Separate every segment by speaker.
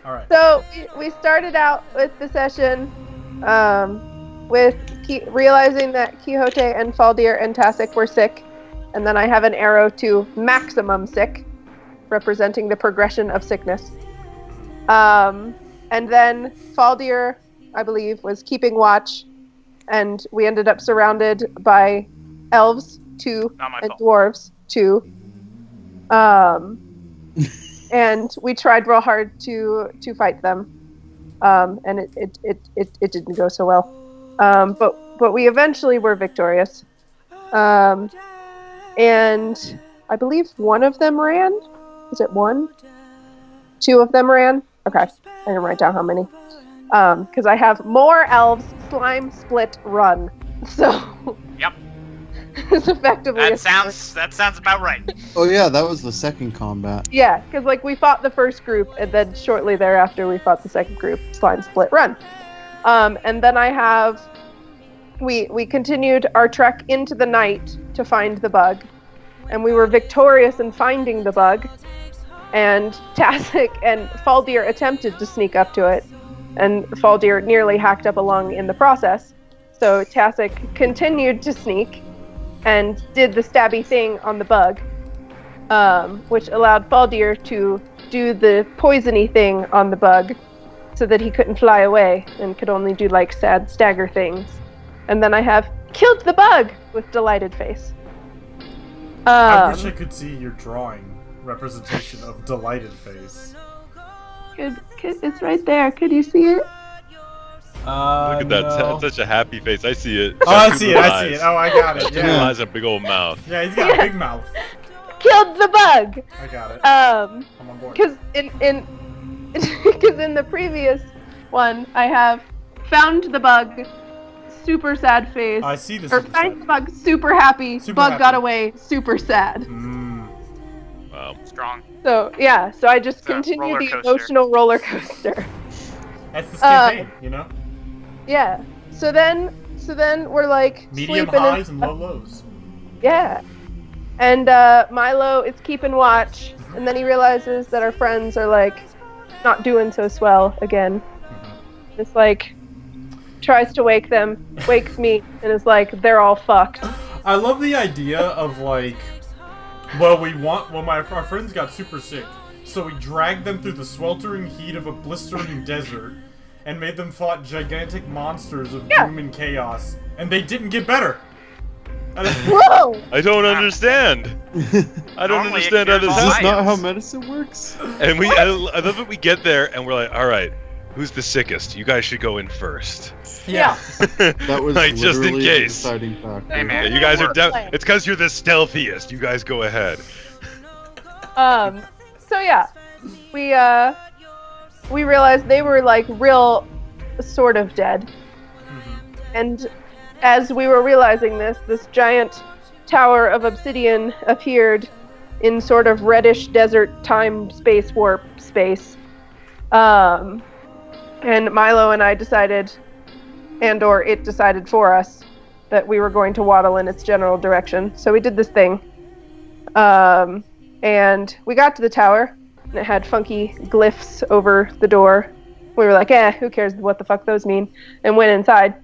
Speaker 1: All right.
Speaker 2: So we started out with the session with realizing that Quixote and Faldir and Tasik were sick, and then I have an arrow to maximum sick, representing the progression of sickness. And then Faldir, I believe, was keeping watch, and we ended up surrounded by elves, 2, and dwarves, 2. And we tried real hard to fight them, and it didn't go so well. But we eventually were victorious. And I believe one of them ran. Is it 1? 2 of them ran. Okay, I didn't write down how many. Because I have more elves slime split run. So.
Speaker 3: Yep.
Speaker 2: It's effectively
Speaker 3: that sounds about right.
Speaker 4: Oh yeah, that was the second combat.
Speaker 2: Yeah, because we fought the first group, and then shortly thereafter we fought the second group, slime split run. And then we continued our trek into the night to find the bug, and we were victorious in finding the bug. And Tasik and Faldir attempted to sneak up to it, and Faldir nearly hacked up a lung in the process. So Tasik continued to sneak and did the stabby thing on the bug, which allowed Faldir to do the poisony thing on the bug so that he couldn't fly away and could only do sad stagger things. And then I have killed the bug with delighted face.
Speaker 1: I wish I could see your drawing representation of delighted face.
Speaker 2: It's right there. Could you see it?
Speaker 5: Look at that.
Speaker 1: No.
Speaker 5: That's such a happy face. I see it.
Speaker 1: Oh, I see it. Oh, I got it.
Speaker 5: Two
Speaker 1: Yeah.
Speaker 5: eyes and a big old mouth.
Speaker 1: Yeah, he's got a big mouth.
Speaker 2: Killed the bug.
Speaker 1: I got it. I'm on board.
Speaker 2: Because in the previous one, I have found the bug, super sad face.
Speaker 1: I see this.
Speaker 2: Or find the bug, super happy. Bug
Speaker 1: happy.
Speaker 2: got away, super sad.
Speaker 5: Wow.
Speaker 3: Strong.
Speaker 2: So yeah, so I just
Speaker 3: It's a
Speaker 2: continue
Speaker 3: roller
Speaker 2: the
Speaker 3: coaster.
Speaker 2: emotional roller coaster.
Speaker 1: That's the campaign, you know?
Speaker 2: Yeah. So then we're
Speaker 1: Medium
Speaker 2: sleeping
Speaker 1: highs and low lows.
Speaker 2: Yeah. And Milo is keeping watch, and then he realizes that our friends are not doing so swell again. It's tries to wake them, wakes me, and is they're all fucked.
Speaker 1: I love the idea of our friends got super sick, so we dragged them through the sweltering heat of a blistering desert and made them fight gigantic monsters of doom and chaos, and they didn't get better.
Speaker 2: Whoa!
Speaker 5: I don't understand. I don't
Speaker 3: Normally
Speaker 5: understand how
Speaker 3: it
Speaker 5: this
Speaker 3: cures
Speaker 4: Is
Speaker 3: all
Speaker 4: this
Speaker 5: is.
Speaker 4: not how
Speaker 3: Science.
Speaker 4: medicine works?
Speaker 5: And I love that we get there and we're like, all right, who's the sickest? You guys should go in first.
Speaker 2: Yeah.
Speaker 4: That was
Speaker 5: just in
Speaker 4: literally the
Speaker 5: case.
Speaker 4: deciding factor.
Speaker 3: Hey, man.
Speaker 5: Yeah, you guys are
Speaker 2: Plan.
Speaker 5: it's because you're the stealthiest. You guys go ahead.
Speaker 2: So yeah, we realized they were real sort of dead. And as we were realizing this giant tower of obsidian appeared in sort of reddish desert time space warp space. And Milo and I decided, or it decided for us, that we were going to waddle in its general direction. So we did this thing. And we got to the tower, and it had funky glyphs over the door. We were like, who cares what the fuck those mean? And went inside.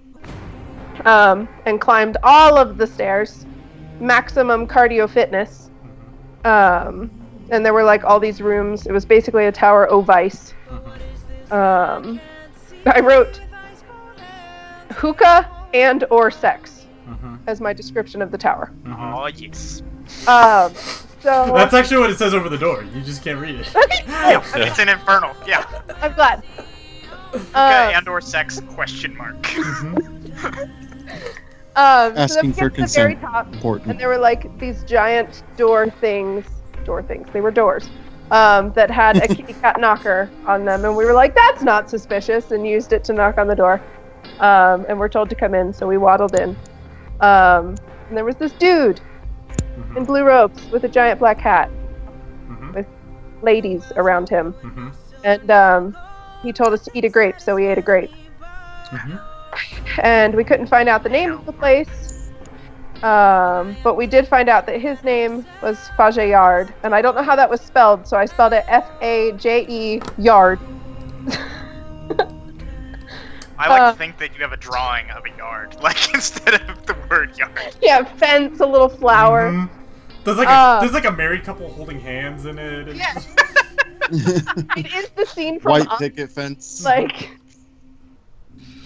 Speaker 2: And climbed all of the stairs. Maximum cardio fitness. And there were all these rooms. It was basically a tower o' vice. I wrote hookah and or sex as my description of the tower.
Speaker 3: Oh yes.
Speaker 2: So
Speaker 1: That's actually what it says over the door. You just can't read it.
Speaker 3: Yeah, it's an infernal. Yeah.
Speaker 2: I'm glad.
Speaker 3: Okay, and/or sex ?
Speaker 2: So
Speaker 4: Asking
Speaker 2: then we
Speaker 4: for
Speaker 2: get to the very
Speaker 4: consent.
Speaker 2: top,
Speaker 4: Important.
Speaker 2: and there were these giant door things. They were doors. That had a kitty cat knocker on them, and we were like, that's not suspicious, and used it to knock on the door. And we're told to come in, so we waddled in. And there was this dude in blue robes with a giant black hat with ladies around him. And he told us to eat a grape, so we ate a grape. And we couldn't find out the name of the place. But we did find out that his name was Fajayard, and I don't know how that was spelled, so I spelled it F-A-J-E Yard.
Speaker 3: I like to think that you have a drawing of a yard, like instead of the word yard.
Speaker 2: Yeah, fence, a little flower.
Speaker 1: Mhm. There's like a married couple holding hands in it. And
Speaker 2: Yeah. It is the scene from
Speaker 4: White
Speaker 2: Up,
Speaker 4: picket fence.
Speaker 2: like.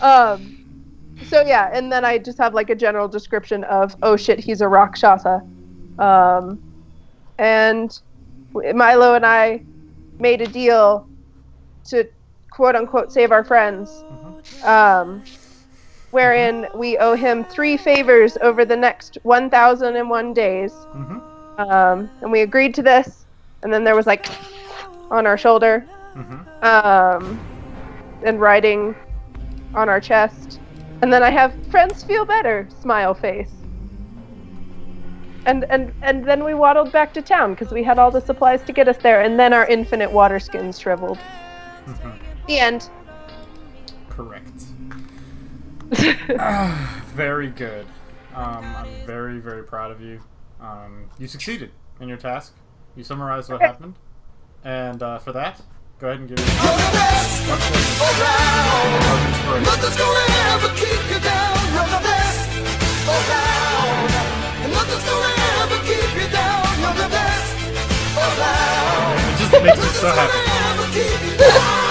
Speaker 2: So yeah, and then I just have like a general description of, oh shit, he's a Rakshasa. And Milo and I made a deal to quote unquote save our friends. Wherein we owe him 3 favors over the next 1,001 days.
Speaker 1: Mhm.
Speaker 2: And we agreed to this, and then there was like on our shoulder,
Speaker 1: Mhm.
Speaker 2: and writing on our chest. And then I have friends feel better, smile face. And then we waddled back to town because we had all the supplies to get us there, and then our infinite water skins shriveled.
Speaker 1: Mhm.
Speaker 2: The end.
Speaker 1: Correct. Very good. I'm very, very proud of you. You succeeded in your task. You summarized what happened. And for that, go ahead and give yourself
Speaker 6: You're the best
Speaker 1: one point
Speaker 6: around.
Speaker 1: of inspiration.
Speaker 6: Nothing's gonna ever keep you down. You're the best around. And nothing's gonna ever keep you down. You're the best around.
Speaker 1: It just makes me so happy.
Speaker 6: Ever keep you down.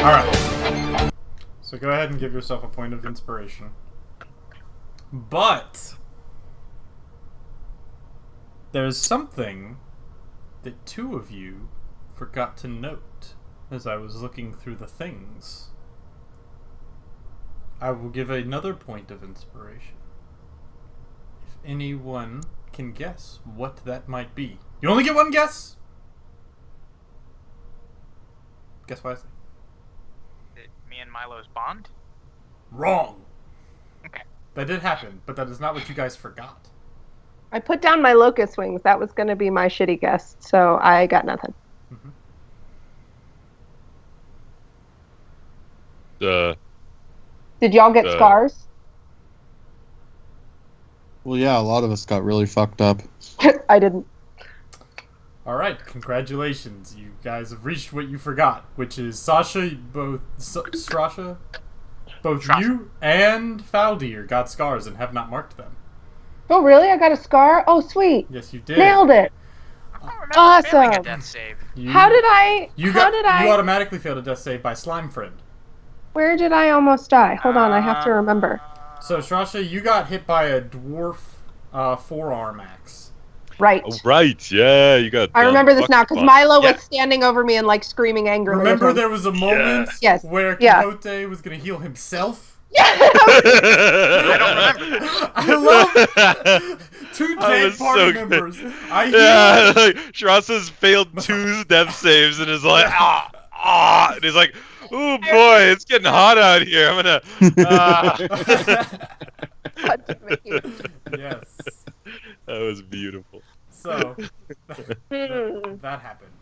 Speaker 1: Alright. So go ahead and give yourself a point of inspiration. But there's something that 2 of you forgot to note as I was looking through the things. I will give another point of inspiration. If anyone can guess what that might be. You only get 1 guess! Guess wisely.
Speaker 3: Me and Milo's bond?
Speaker 1: Wrong!
Speaker 3: Okay.
Speaker 1: That did happen, but that is not what you guys forgot.
Speaker 2: I put down my locust wings. That was going to be my shitty guess, so I got nothing. Did y'all get scars?
Speaker 4: Well, yeah, a lot of us got really fucked up.
Speaker 2: I didn't.
Speaker 1: Alright, congratulations. You guys have reached what you forgot, which is Sasha, Strasha? Both
Speaker 3: Strasha.
Speaker 1: you and Faldir got scars and have not marked them.
Speaker 2: Oh, really? I got a scar? Oh, sweet.
Speaker 1: Yes, you did.
Speaker 2: Nailed it.
Speaker 3: I don't remember failing a
Speaker 2: Awesome.
Speaker 3: death save.
Speaker 1: You,
Speaker 2: How did I?
Speaker 1: You
Speaker 2: how did I?
Speaker 1: You automatically failed a death save by Slime Friend.
Speaker 2: Where did I almost die? Hold on, I have to remember.
Speaker 1: So, Strasha, you got hit by a dwarf forearm axe.
Speaker 2: Right.
Speaker 5: Oh, right, yeah, you got.
Speaker 2: I remember this now because Milo
Speaker 3: Yeah.
Speaker 2: was standing over me and like screaming angrily.
Speaker 1: Remember
Speaker 2: at him.
Speaker 1: there was a moment
Speaker 2: Yes.
Speaker 1: where
Speaker 2: Yeah.
Speaker 1: Quixote was going to heal himself?
Speaker 2: Yeah.
Speaker 3: I don't remember.
Speaker 1: I love 2
Speaker 5: That
Speaker 1: dead
Speaker 5: was
Speaker 1: party
Speaker 5: so good.
Speaker 1: members. I
Speaker 5: Yeah, like Shirasa's failed 2 death saves and is like, and he's like, "Ooh boy, it's getting hot out here. I'm gonna."
Speaker 1: Yes.
Speaker 5: That was beautiful.
Speaker 1: So
Speaker 2: Hmm.
Speaker 1: that happened.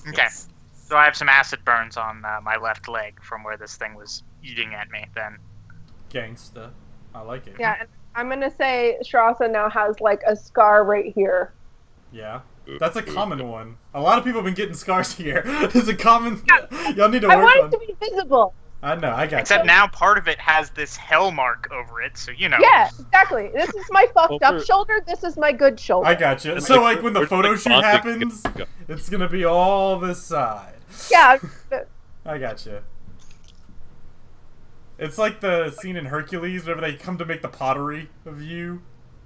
Speaker 3: Okay. So I have some acid burns on my left leg from where this thing was eating at me then.
Speaker 1: Gangsta. I like it.
Speaker 2: Yeah, and I'm gonna say Strasa now has like a scar right here.
Speaker 1: Yeah. That's a common one. A lot of people have been getting scars here. It's a common. Y'all need to
Speaker 2: I
Speaker 1: work
Speaker 2: want
Speaker 1: on.
Speaker 2: it to be visible.
Speaker 1: I know. I got
Speaker 3: Except
Speaker 1: you.
Speaker 3: now part of it has this hell mark over it, so you know.
Speaker 2: Yeah, exactly. This is my fucked up
Speaker 5: Over-
Speaker 2: shoulder. This is my good shoulder.
Speaker 1: I got you.
Speaker 5: It's
Speaker 1: So
Speaker 5: like-
Speaker 1: like when the
Speaker 5: we're
Speaker 1: photo
Speaker 5: like
Speaker 1: shoot
Speaker 5: bonding
Speaker 1: happens,
Speaker 5: together.
Speaker 1: it's gonna be all this side.
Speaker 2: Yeah.
Speaker 1: I got you. It's like the scene in Hercules whenever they come to make the pottery of you.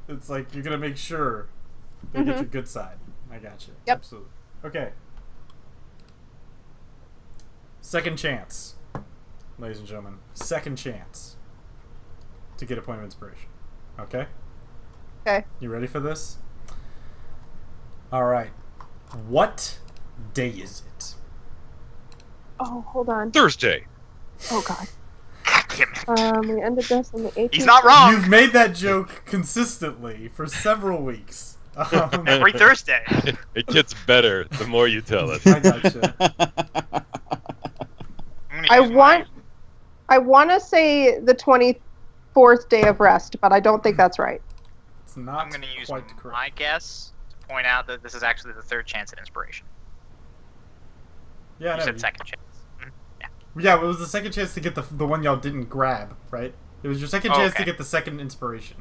Speaker 1: It's like you're gonna make sure they get your good side. I got you.
Speaker 2: Yep.
Speaker 1: Absolutely. Okay. Second chance, ladies and gentlemen. Second chance to get a point of inspiration. Okay?
Speaker 2: Okay.
Speaker 1: You ready for this? Alright. What day is it?
Speaker 2: Oh, hold on.
Speaker 5: Thursday.
Speaker 2: Oh god.
Speaker 3: God damn it.
Speaker 2: We ended this on the 18th.
Speaker 3: He's not wrong.
Speaker 1: You've made that joke consistently for several weeks.
Speaker 3: Every Thursday.
Speaker 5: It gets better the more you tell us.
Speaker 1: I gotcha.
Speaker 3: I'm gonna
Speaker 2: I
Speaker 3: use
Speaker 2: want to say the 24th day of rest, but I don't think that's right.
Speaker 1: It's
Speaker 3: I'm
Speaker 1: not
Speaker 3: going to use
Speaker 1: quite
Speaker 3: my
Speaker 1: correct.
Speaker 3: guess to point out that this is actually the 3rd chance at inspiration.
Speaker 1: Yeah, I
Speaker 3: You
Speaker 1: know.
Speaker 3: said second chance.
Speaker 1: Yeah, it was the second chance to get the one y'all didn't grab, right? It was your second
Speaker 3: Oh,
Speaker 1: chance to
Speaker 3: okay.
Speaker 1: get the second inspiration.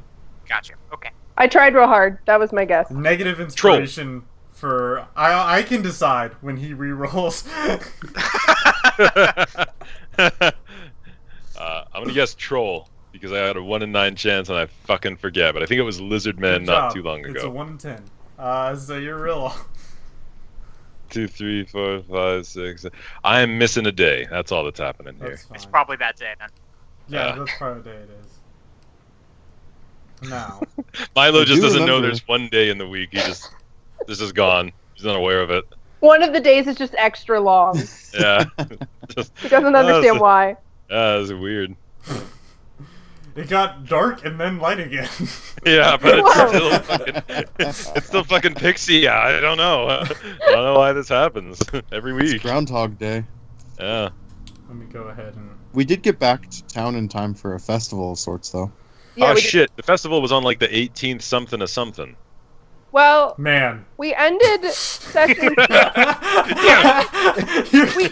Speaker 3: Gotcha. Okay.
Speaker 2: I tried real hard. That was my guess.
Speaker 1: Negative inspiration for I can decide when he re-rolls.
Speaker 5: I'm gonna guess troll because I had a 1 in 9 chance and I fucking forget. But I think it was lizard man
Speaker 1: Good
Speaker 5: not
Speaker 1: job.
Speaker 5: too long
Speaker 1: It's a
Speaker 5: ago.
Speaker 1: 1 in 10. So you're real off.
Speaker 5: 2, 3, 4, 5, 6. I am missing a day. That's all that's happening here.
Speaker 1: That's fine.
Speaker 3: It's probably that day then.
Speaker 1: Yeah,
Speaker 5: Yeah.
Speaker 1: that's probably the day it is. Now,
Speaker 5: Milo
Speaker 4: I
Speaker 5: just
Speaker 4: do
Speaker 5: doesn't know
Speaker 4: remember.
Speaker 5: there's one day in the week. This is gone. He's not aware of it.
Speaker 2: One of the days is just extra long.
Speaker 5: Yeah. Just,
Speaker 2: He doesn't understand why.
Speaker 5: That's weird.
Speaker 1: it got dark and then light again.
Speaker 5: Yeah, but
Speaker 2: Whoa.
Speaker 5: it's still fucking pixie. I don't know. I don't know why this happens every
Speaker 4: It's
Speaker 5: week.
Speaker 4: Groundhog Day.
Speaker 5: Yeah.
Speaker 1: Let me go ahead and.
Speaker 4: We did get back to town in time for a festival of sorts, though.
Speaker 2: Yeah,
Speaker 5: Oh
Speaker 2: we did-
Speaker 5: shit! The festival was on like the 18th something of something.
Speaker 2: Well,
Speaker 1: Man.
Speaker 2: we ended session we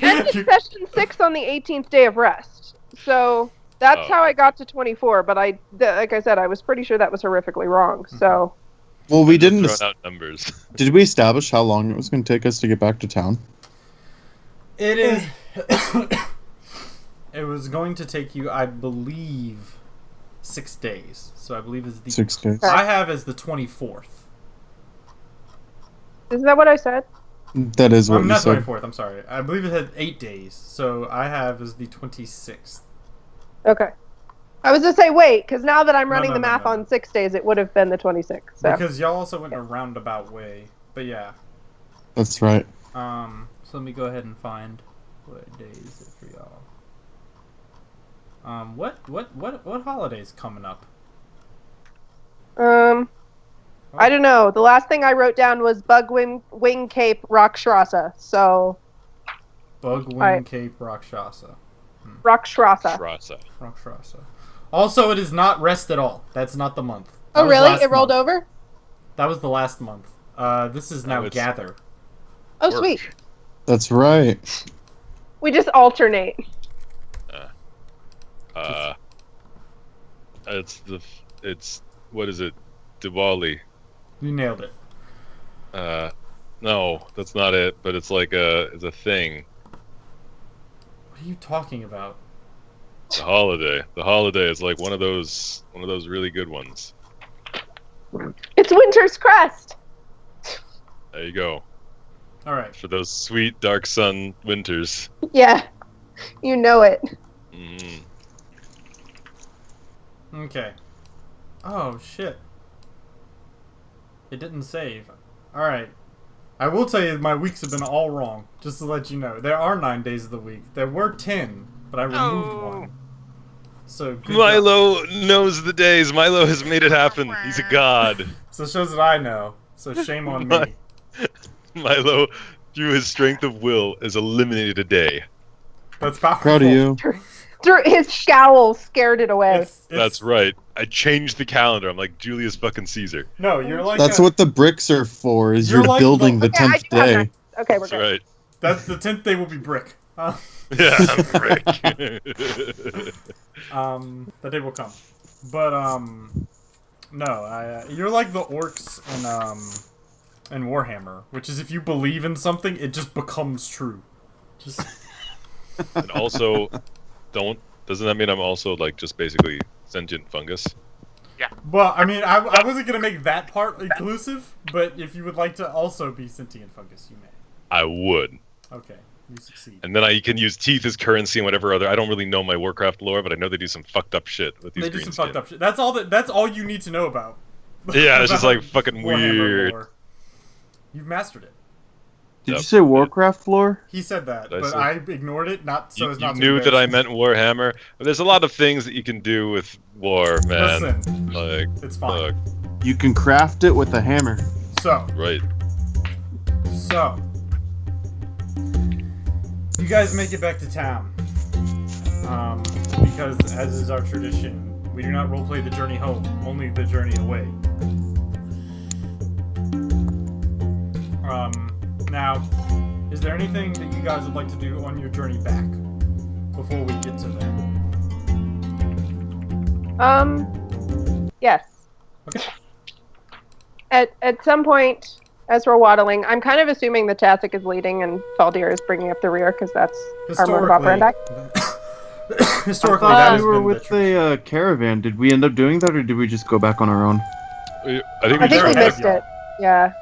Speaker 2: ended session 6 on the 18th day of rest. So that's
Speaker 5: Oh.
Speaker 2: how I got to 24. But like I said, I was pretty sure that was horrifically wrong. So
Speaker 4: Well, we didn't.
Speaker 5: Throwing out numbers.
Speaker 4: Did we establish how long it was going to take us to get back to town?
Speaker 1: It is. It was going to take you, I believe, 6 days. So I believe is the
Speaker 4: 6 days.
Speaker 1: I have as the 24th.
Speaker 2: isn't that what I said?
Speaker 4: That is what
Speaker 1: I'm
Speaker 4: you
Speaker 1: not
Speaker 4: said.
Speaker 1: 24th. I'm sorry. I believe it had 8 days. So I have as the 26th.
Speaker 2: Okay. I was gonna say wait, because now that I'm
Speaker 1: No,
Speaker 2: running
Speaker 1: no,
Speaker 2: the
Speaker 1: no,
Speaker 2: math
Speaker 1: no.
Speaker 2: on 6 days, it would have been the 26th. So
Speaker 1: Because y'all also went a roundabout way. But yeah.
Speaker 4: That's right.
Speaker 1: So let me go ahead and find what day is it for y'all. What holiday's coming up?
Speaker 2: I don't know. The last thing I wrote down was Bug Wing Cape Rakshasa. So
Speaker 1: Bug Wing
Speaker 2: Alright.
Speaker 1: Cape Rakshasa.
Speaker 2: Rakshasa.
Speaker 5: Rasa.
Speaker 1: Rakshasa. Also, it is not rest at all. That's not the month. That
Speaker 2: Oh
Speaker 1: was
Speaker 2: really?
Speaker 1: last
Speaker 2: It rolled
Speaker 1: month.
Speaker 2: over?
Speaker 1: That was the last month. This is now
Speaker 5: it's-
Speaker 1: gather.
Speaker 2: Oh
Speaker 5: Work.
Speaker 2: sweet.
Speaker 4: That's right.
Speaker 2: We just alternate.
Speaker 5: It's what is it? Diwali.
Speaker 1: You nailed it.
Speaker 5: No, that's not it. But it's like it's a thing.
Speaker 1: What are you talking about?
Speaker 5: The holiday. The holiday is like one of those really good ones.
Speaker 2: It's Winter's Crest.
Speaker 5: There you go.
Speaker 1: All right.
Speaker 5: For those sweet dark sun winters.
Speaker 2: Yeah. You know it.
Speaker 5: Mm.
Speaker 1: Okay. Oh shit. It didn't save. All right. I will tell you my weeks have been all wrong. Just to let you know, there are 9 days of the week. There were 10, but I removed
Speaker 3: Oh.
Speaker 1: one. So good job.
Speaker 5: Milo knows the days. Milo has made it happen. He's a god.
Speaker 1: So it shows that I know. So shame on me.
Speaker 5: Milo, through his strength of will, has eliminated a day.
Speaker 1: That's powerful.
Speaker 4: Proud of you.
Speaker 2: His scowl scared it away.
Speaker 1: It's-
Speaker 5: That's right. I changed the calendar. I'm like Julius fucking Caesar.
Speaker 1: No, you're like
Speaker 4: That's what the bricks are for. Is
Speaker 1: You're
Speaker 4: you're
Speaker 1: like
Speaker 4: building
Speaker 1: the-
Speaker 4: the
Speaker 2: Okay, I
Speaker 4: 10th
Speaker 2: do have
Speaker 4: day.
Speaker 2: that. Okay, we're
Speaker 5: That's
Speaker 2: good.
Speaker 5: right.
Speaker 1: That's the 10th day will be brick.
Speaker 5: Yeah, I'm Rick.
Speaker 1: That day will come. But no, you're like the orcs in Warhammer, which is if you believe in something, it just becomes true. Just
Speaker 5: And also, doesn't that mean I'm also like just basically sentient fungus?
Speaker 1: well, I mean, I wasn't gonna make that part inclusive, but if you would like to also be sentient fungus, you may.
Speaker 5: I would.
Speaker 1: Okay, you succeed.
Speaker 5: And then I can use teeth as currency and whatever other. I don't really know my Warcraft lore, but I know they do some fucked up shit with these
Speaker 1: They do
Speaker 5: green
Speaker 1: some fucked up shit. That's all you need to know about.
Speaker 5: Yeah, it's just
Speaker 1: about
Speaker 5: like fucking
Speaker 1: Warhammer
Speaker 5: weird.
Speaker 1: lore. You've mastered it.
Speaker 4: Did
Speaker 5: Yep.
Speaker 4: you say Warcraft lore?
Speaker 1: He said that,
Speaker 5: Did I
Speaker 1: but
Speaker 5: say-
Speaker 1: I ignored it. Not so
Speaker 5: You,
Speaker 1: as
Speaker 5: you
Speaker 1: not to
Speaker 5: knew that I
Speaker 1: embarrass
Speaker 5: meant Warhammer. But there's a lot of things that you can do with war,
Speaker 1: you.
Speaker 5: man.
Speaker 1: Listen,
Speaker 5: Like,
Speaker 1: it's fine.
Speaker 5: look,
Speaker 4: You can craft it with a hammer.
Speaker 1: So,
Speaker 5: right.
Speaker 1: you guys make it back to town. Because as is our tradition, we do not roleplay the journey home, only the journey away. Now, Is there anything that you guys would like to do on your journey back before we get to there?
Speaker 2: Yes.
Speaker 1: Okay.
Speaker 2: At some point, as we're waddling, I'm kind of assuming that Tasik is leading and Faldir is bringing up the rear because that's our mode of operandi.
Speaker 1: Historically,
Speaker 4: I
Speaker 1: that
Speaker 4: thought
Speaker 1: has
Speaker 4: we were
Speaker 1: been
Speaker 4: with
Speaker 1: the
Speaker 4: the caravan. Did we end up doing that, or did we just go back on our own?
Speaker 5: I
Speaker 2: I think we
Speaker 1: Sure.
Speaker 2: missed it. Yeah.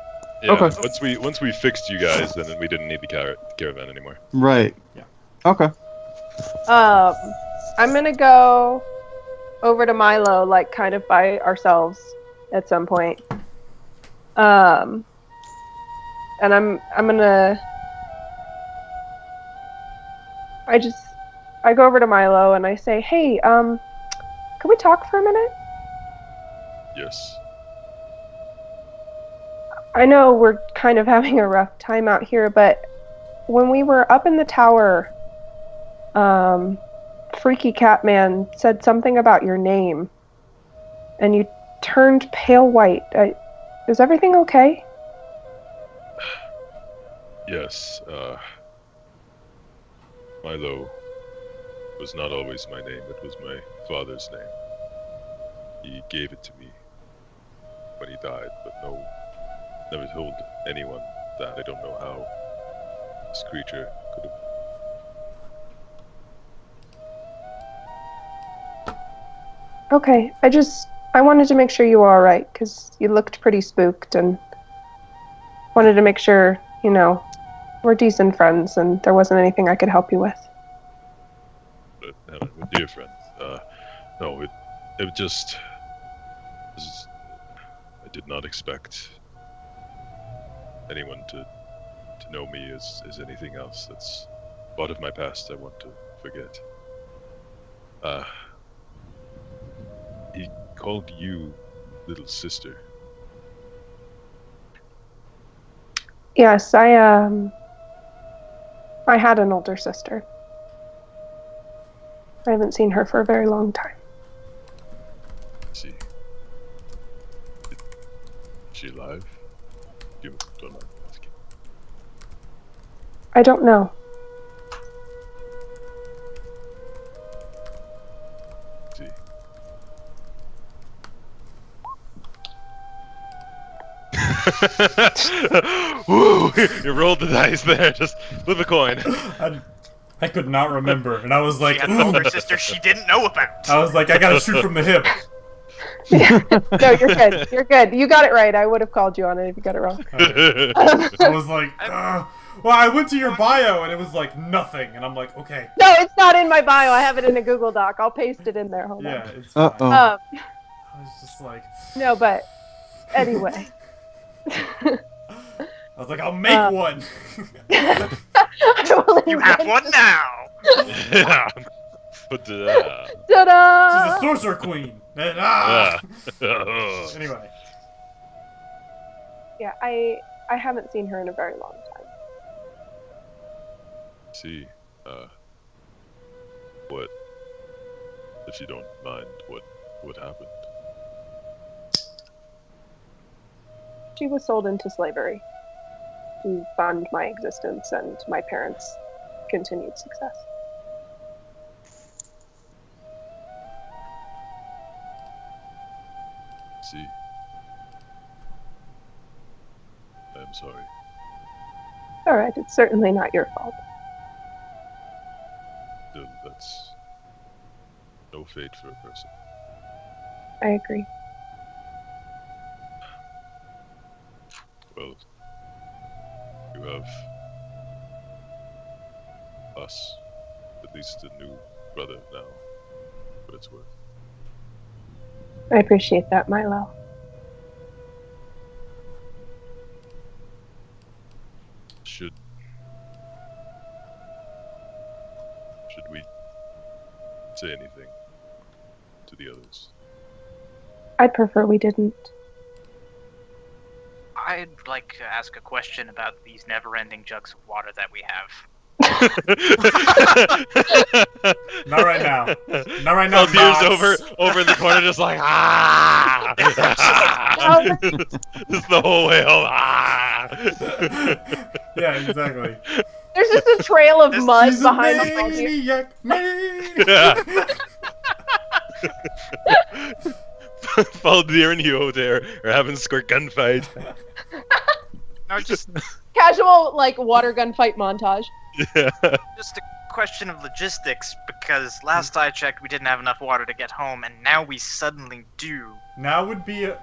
Speaker 5: Yeah,
Speaker 4: Okay.
Speaker 5: Once we fixed you guys, then we didn't need the caravan anymore.
Speaker 4: Right.
Speaker 1: Yeah.
Speaker 4: Okay.
Speaker 2: I'm gonna go over to Milo, like kind of by ourselves at some point. And I'm gonna. I go over to Milo and I say, "Hey, can we talk for a minute?
Speaker 5: Yes.
Speaker 2: I know we're kind of having a rough time out here, but when we were up in the tower, Freaky Catman said something about your name, and you turned pale white. Is everything okay?"
Speaker 5: Yes. Milo was not always my name. It was my father's name. He gave it to me when he died, but never told anyone that. I don't know how this creature could have.
Speaker 2: Okay, I wanted to make sure you were alright, because you looked pretty spooked, and wanted to make sure, we're decent friends, and there wasn't anything I could help you with.
Speaker 5: We're dear friends. No, it just. I did not expect anyone to know me as anything else. That's part of my past I want to forget. He called you little sister.
Speaker 2: Yes, I had an older sister. I haven't seen her for a very long time.
Speaker 5: Is she alive? You don't mind asking.
Speaker 2: I don't know.
Speaker 5: See. Woo! You rolled the dice there. Just flip a coin.
Speaker 1: I could not remember, and I was
Speaker 3: She
Speaker 1: like,
Speaker 3: had an
Speaker 1: ooh.
Speaker 3: older sister she didn't know about.
Speaker 1: I was like, I gotta shoot from the hip.
Speaker 2: No, you're good. You're good. You got it right. I would have called you on it if you got it wrong.
Speaker 1: I was like, well, I went to your bio, and it was like nothing, and I'm like, okay,
Speaker 2: No, it's not in my bio. I have it in a Google Doc. I'll paste it in there. Hold
Speaker 1: yeah,
Speaker 2: on.
Speaker 1: it's fine.
Speaker 4: Uh-oh.
Speaker 1: I was just like,
Speaker 2: No, but anyway.
Speaker 1: I was like, I'll make one.
Speaker 3: You have one now.
Speaker 5: Yeah. But
Speaker 2: Ta-da!
Speaker 1: She's a sorcerer queen. And, Anyway,
Speaker 2: Yeah, I haven't seen her in a very long time.
Speaker 5: see, what, if you don't mind, what happened?
Speaker 2: She was sold into slavery to fund my existence and my parents' continued success.
Speaker 5: See, I'm sorry.
Speaker 2: Alright, it's certainly not your fault.
Speaker 5: Still, that's no fate for a person.
Speaker 2: I agree.
Speaker 5: Well, you have us, at least a new brother now, what it's worth.
Speaker 2: I appreciate that, Milo.
Speaker 5: Should we say anything to the others?
Speaker 2: I'd prefer we didn't.
Speaker 3: I'd like to ask a question about these never-ending jugs of water that we have.
Speaker 1: Not right now. Not right now.
Speaker 5: Faldir's
Speaker 1: Mox.
Speaker 5: over in the corner, just like ah. Just the whole way home. Ah.
Speaker 1: Yeah, exactly.
Speaker 2: There's just a trail of mud
Speaker 1: She's a
Speaker 2: behind the Faldir.
Speaker 1: maniac.
Speaker 5: Faldir and Hyodare are having a squirt gunfight.
Speaker 3: No, just
Speaker 2: Casual, like, water gun fight montage.
Speaker 5: Yeah.
Speaker 3: just a question of logistics, because last I checked, we didn't have enough water to get home, and now we suddenly do.
Speaker 1: Now would be a...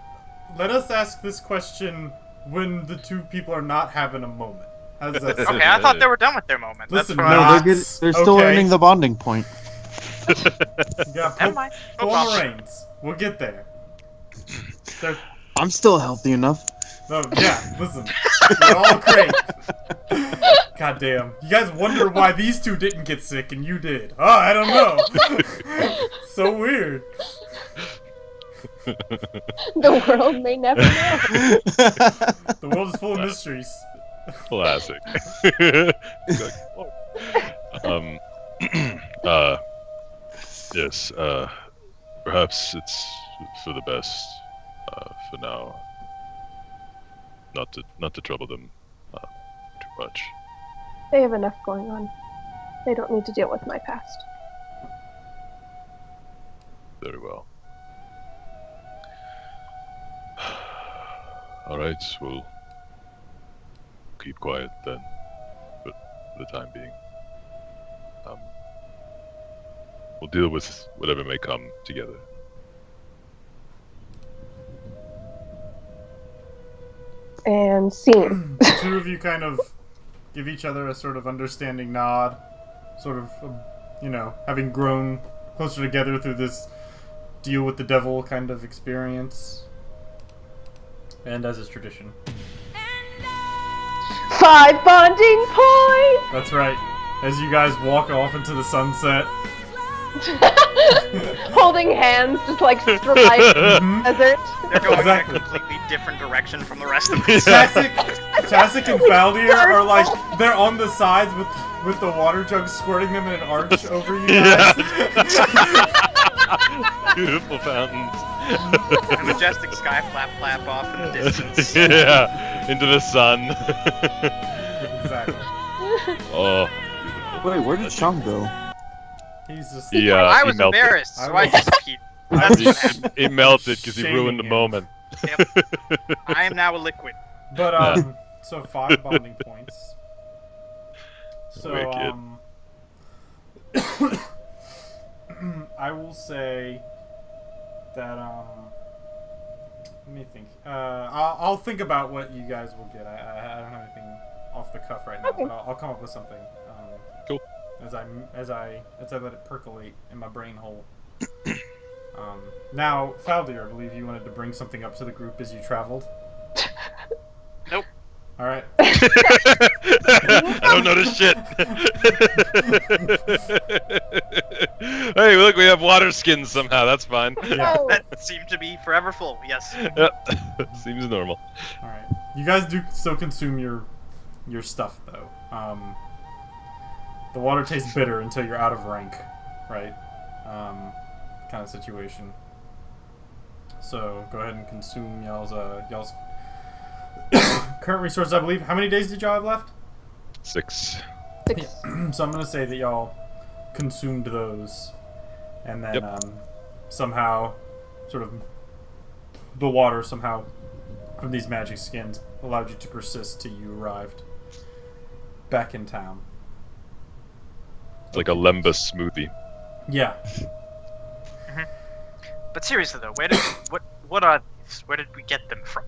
Speaker 1: Let us ask this question when the two people are not having a moment. How's that sound?
Speaker 3: Okay, I thought they were done with their moment.
Speaker 1: Listen,
Speaker 3: That's what
Speaker 4: No,
Speaker 3: I...
Speaker 4: they're still
Speaker 1: Okay.
Speaker 4: earning the bonding point.
Speaker 1: You got
Speaker 3: Never mind.
Speaker 1: pull on the reins. We'll get there. They're-
Speaker 4: I'm still healthy enough.
Speaker 1: No, yeah, listen. You're all great. God damn. You guys wonder why these two didn't get sick and you did. Oh, I don't know. So weird.
Speaker 2: The world may never know.
Speaker 1: The world is full of mysteries.
Speaker 5: Classic. um. Yes. Perhaps it's for the best. For now. Not to trouble them too much.
Speaker 2: They have enough going on. They don't need to deal with my past.
Speaker 5: Very well. All right, we'll keep quiet then, but for the time being, we'll deal with whatever may come together.
Speaker 2: And scene.
Speaker 1: The two of you kind of give each other a sort of understanding nod, sort of, having grown closer together through this deal with the devil kind of experience. And as is tradition.
Speaker 2: 5 bonding points!
Speaker 1: That's right. As you guys walk off into the sunset.
Speaker 2: Holding hands, just like stride
Speaker 1: Mhm.
Speaker 2: desert.
Speaker 3: They're going
Speaker 1: Exactly.
Speaker 3: in a completely different direction from the rest of us.
Speaker 1: Tasik and Faldir are like, they're on the sides with the water jug squirting them in an arch over you guys.
Speaker 5: Beautiful fountains.
Speaker 3: A majestic sky flap off in the distance.
Speaker 5: Yeah, into the sun.
Speaker 1: Exactly.
Speaker 5: Oh,
Speaker 4: Wait, where did Sean go?
Speaker 1: He's just...
Speaker 3: I
Speaker 5: he
Speaker 3: was
Speaker 5: melted.
Speaker 3: embarrassed, so I
Speaker 1: was-
Speaker 3: disappeared. That's what happened.
Speaker 5: He melted because he
Speaker 1: Shaming
Speaker 5: ruined the
Speaker 1: him.
Speaker 5: moment.
Speaker 3: I am now a liquid.
Speaker 1: But, so 5 bonding points. So,
Speaker 5: Wicked.
Speaker 1: I will say that, let me think. I'll think about what you guys will get. I don't have anything off the cuff right now,
Speaker 2: Okay.
Speaker 1: but I'll come up with something.
Speaker 5: Cool.
Speaker 1: As I let it percolate in my brain hole. Now, Faldir, I believe you wanted to bring something up to the group as you traveled.
Speaker 3: Nope.
Speaker 1: All right.
Speaker 5: I don't notice shit. Hey, look, we have water skins somehow. That's fine.
Speaker 1: Yeah.
Speaker 2: Oh,
Speaker 3: That seemed to be forever full, yes.
Speaker 5: Yep. Seems normal.
Speaker 1: All right. You guys do still consume your stuff though. The water tastes bitter until you're out of rank, right? Kind of situation. So go ahead and consume y'all's current resources. I believe. How many days did y'all have left?
Speaker 5: 6.
Speaker 2: 6.
Speaker 1: So I'm gonna say that y'all consumed those, and then somehow, sort of, the water somehow from these magic skins allowed you to persist till you arrived back in town.
Speaker 5: It's like a Lembas smoothie.
Speaker 1: Yeah.
Speaker 3: But seriously though, what are these? Where did we get them from?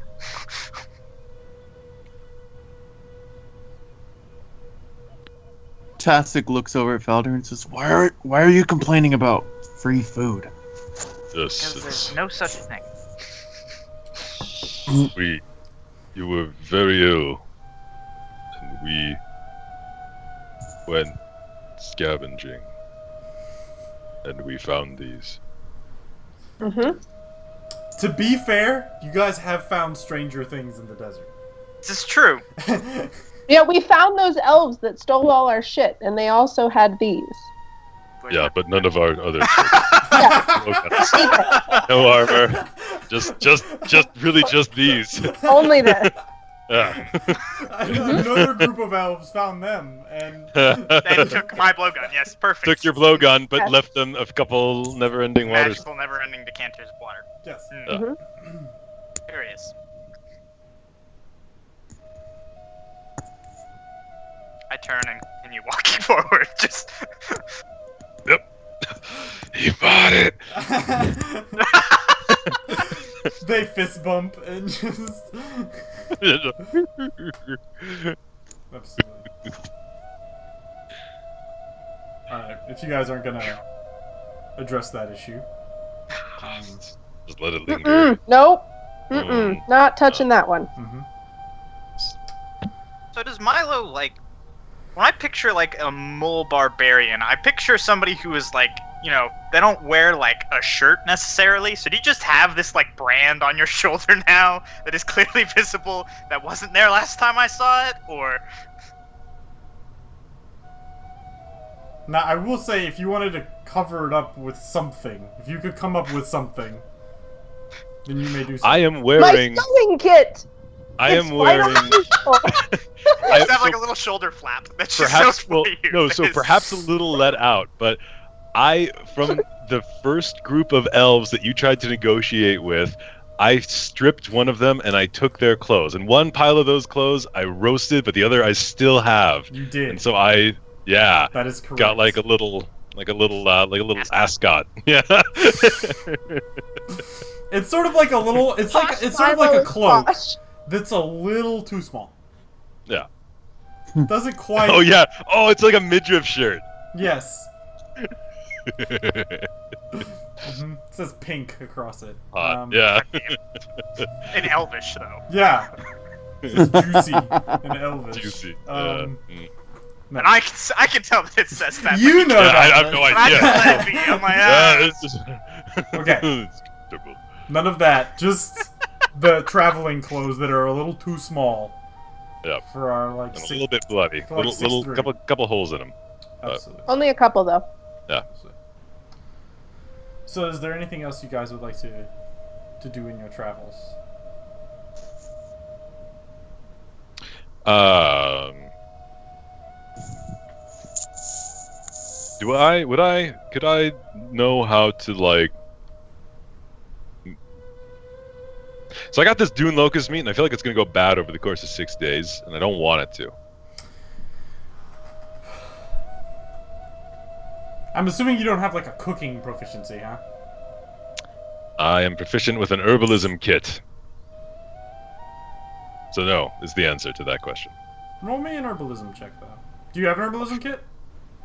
Speaker 4: Tastic looks over at Felder and says, "Why are you complaining about free food?"
Speaker 5: Yes,
Speaker 3: Because
Speaker 5: it's,
Speaker 3: there's no such thing.
Speaker 5: you were very ill, and we went scavenging, and we found these.
Speaker 2: Mm-hmm.
Speaker 1: To be fair, you guys have found stranger things in the desert.
Speaker 3: This is true.
Speaker 2: Yeah, we found those elves that stole all our shit, and they also had these.
Speaker 5: Yeah, but none of our other
Speaker 2: Yeah,
Speaker 5: no armor. Just really just these.
Speaker 2: only this.
Speaker 5: Yeah.
Speaker 1: Another group of elves found them, and
Speaker 3: And took my blowgun. Yes, perfect.
Speaker 5: Took your blowgun, but
Speaker 2: Yes.
Speaker 5: left them a couple never-ending waters.
Speaker 3: Magical, never-ending decanters of water.
Speaker 1: yes.
Speaker 3: Mm. Curious. I turn and continue walking forward. Just
Speaker 5: He bought it.
Speaker 1: They fist bump and just absolutely. All right, if you guys aren't gonna address that issue,
Speaker 5: Just let it linger.
Speaker 2: Nope. Not touching that one.
Speaker 3: so does Milo like? When I picture like a mole barbarian, I picture somebody who is like, you know, they don't wear like a shirt necessarily. So do you just have this like brand on your shoulder now that is clearly visible that wasn't there last time I saw it, or?
Speaker 1: Now, I will say, if you wanted to cover it up with something, if you could come up with something, then you may do so.
Speaker 5: I am
Speaker 2: My
Speaker 5: wearing.
Speaker 2: sewing kit.
Speaker 5: I am
Speaker 2: It's right
Speaker 5: wearing.
Speaker 2: on my shoulder.
Speaker 3: I just have
Speaker 5: so
Speaker 3: like a little shoulder flap that just
Speaker 5: perhaps
Speaker 3: shows
Speaker 5: well,
Speaker 3: for you.
Speaker 5: no, so
Speaker 3: It's-
Speaker 5: perhaps a little let out, but from the first group of elves that you tried to negotiate with, I stripped one of them and I took their clothes. And one pile of those clothes I roasted, but the other I still have.
Speaker 1: You did.
Speaker 5: And so yeah,
Speaker 1: That is correct.
Speaker 5: got like a little ascot. Yeah.
Speaker 1: It's sort of like a little. It's like
Speaker 2: Posh
Speaker 1: it's sort of like a
Speaker 2: Milo is
Speaker 1: cloak
Speaker 2: posh.
Speaker 1: that's a little too small.
Speaker 5: Yeah.
Speaker 1: Doesn't quite.
Speaker 5: Oh yeah. Oh, it's like a midriff shirt.
Speaker 1: Yes. It says pink across it.
Speaker 5: Hot. Yeah.
Speaker 3: in Elvish though.
Speaker 1: Yeah. It says juicy and elvish.
Speaker 5: Juicy.
Speaker 1: No.
Speaker 3: And I can tell that it says that.
Speaker 1: You know
Speaker 5: Yeah,
Speaker 1: that.
Speaker 5: I have no
Speaker 1: right?
Speaker 3: But I
Speaker 5: idea.
Speaker 3: just let it be. I'm like,
Speaker 5: Yeah,
Speaker 3: ah.
Speaker 5: it's just...
Speaker 1: Okay.
Speaker 5: It's comfortable.
Speaker 1: None of that. Just the traveling clothes that are a little too small.
Speaker 5: Yeah.
Speaker 1: For our like.
Speaker 5: And a
Speaker 1: six-
Speaker 5: little bit bloody.
Speaker 1: for like
Speaker 5: Little
Speaker 1: 6'3".
Speaker 5: couple holes in them.
Speaker 1: Absolutely.
Speaker 2: Only a couple though.
Speaker 5: Yeah.
Speaker 1: So, is there anything else you guys would like to do in your travels?
Speaker 5: Could I know how to like? So I got this Dune Locust meat, and I feel like it's gonna go bad over the course of 6 days, and I don't want it to.
Speaker 1: I'm assuming you don't have like a cooking proficiency, huh?
Speaker 5: I am proficient with an herbalism kit. So no, is the answer to that question.
Speaker 1: Roll me an herbalism check, though. Do you have an herbalism kit?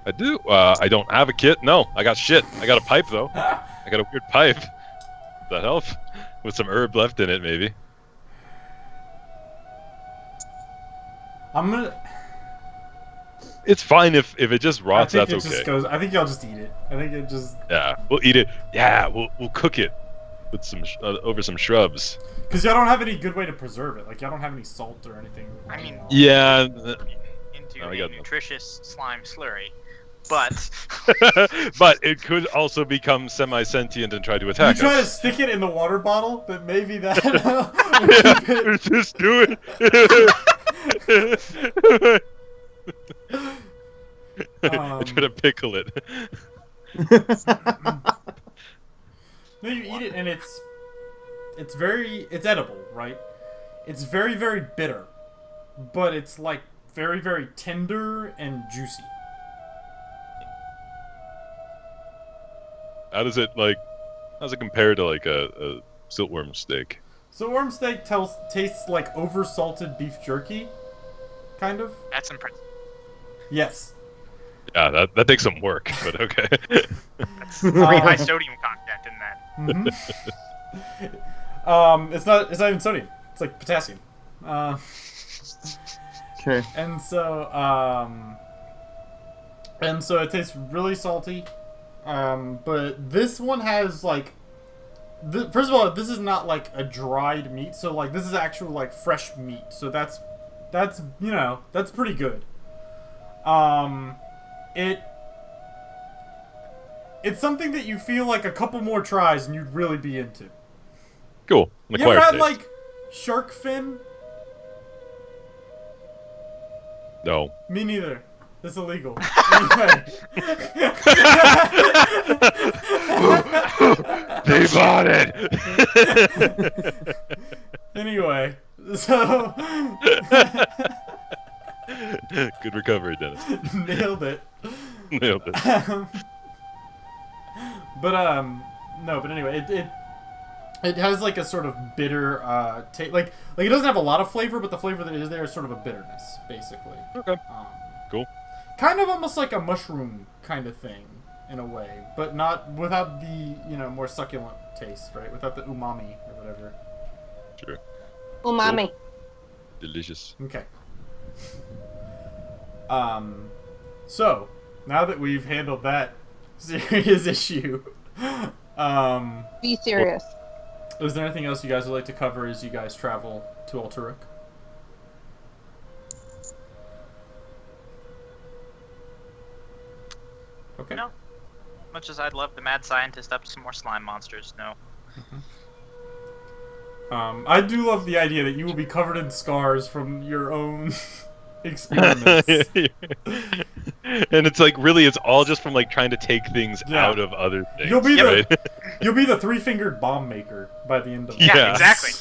Speaker 5: I do. I don't have a kit. No, I got shit. I got a pipe though. I got a weird pipe. Does that help? With some herb left in it, maybe.
Speaker 1: I'm gonna.
Speaker 5: It's fine if it just rots.
Speaker 1: I think
Speaker 5: That's
Speaker 1: it
Speaker 5: okay.
Speaker 1: just goes. I think y'all just eat it. I think it just.
Speaker 5: Yeah, we'll eat it. Yeah, we'll cook it with some over some shrubs.
Speaker 1: Because y'all don't have any good way to preserve it. Like, y'all don't have any salt or anything.
Speaker 3: I mean,
Speaker 5: Yeah,
Speaker 3: into
Speaker 5: No, I
Speaker 3: a
Speaker 5: got nothing.
Speaker 3: nutritious slime slurry, but
Speaker 5: but it could also become semi-sentient and try to
Speaker 1: You
Speaker 5: attack
Speaker 1: try to
Speaker 5: us.
Speaker 1: stick it in the water bottle, but maybe that.
Speaker 5: Just do it. I try to pickle it.
Speaker 1: No, you eat it and it's edible, right? It's very, very bitter, but it's like very, very tender and juicy.
Speaker 5: How does it compare to like a siltworm steak?
Speaker 1: So worm steak tastes like over-salted beef jerky, kind of.
Speaker 3: that's impressive.
Speaker 1: Yes.
Speaker 5: Yeah, that takes some work, but okay.
Speaker 3: That's pretty high sodium content in that.
Speaker 1: It's not even sodium. It's like potassium.
Speaker 4: Okay.
Speaker 1: And so it tastes really salty. But this one has like, first of all, this is not like a dried meat. So like this is actual like fresh meat. So that's That's that's pretty good. It's something that you feel like a couple more tries and you'd really be into.
Speaker 5: Cool.
Speaker 1: You ever had like shark fin?
Speaker 5: No.
Speaker 1: Me neither. It's illegal. Anyway.
Speaker 5: They bought it.
Speaker 1: Anyway, so
Speaker 5: Good recovery, Dennis.
Speaker 1: nailed it.
Speaker 5: Nailed it.
Speaker 1: No, but anyway, it has like a sort of bitter taste. Like it doesn't have a lot of flavor, but the flavor that is there is sort of a bitterness, basically.
Speaker 5: Okay. Cool.
Speaker 1: Kind of almost like a mushroom kind of thing in a way, but not without the more succulent taste, right? Without the umami or whatever.
Speaker 5: Sure.
Speaker 2: Umami.
Speaker 5: Delicious.
Speaker 1: Okay. So now that we've handled that serious issue,
Speaker 2: Be serious.
Speaker 1: is there anything else you guys would like to cover as you guys travel to Alterac? Okay.
Speaker 3: No. Much as I'd love the mad scientist up to some more slime monsters, no.
Speaker 1: I do love the idea that you will be covered in scars from your own experiments.
Speaker 5: And it's like really, it's all just from like trying to take things
Speaker 1: Yeah.
Speaker 5: out of other things.
Speaker 1: You'll be
Speaker 5: right?
Speaker 1: You'll be the three-fingered bomb maker by the end of it.
Speaker 3: Yeah,
Speaker 5: Yes.
Speaker 3: exactly.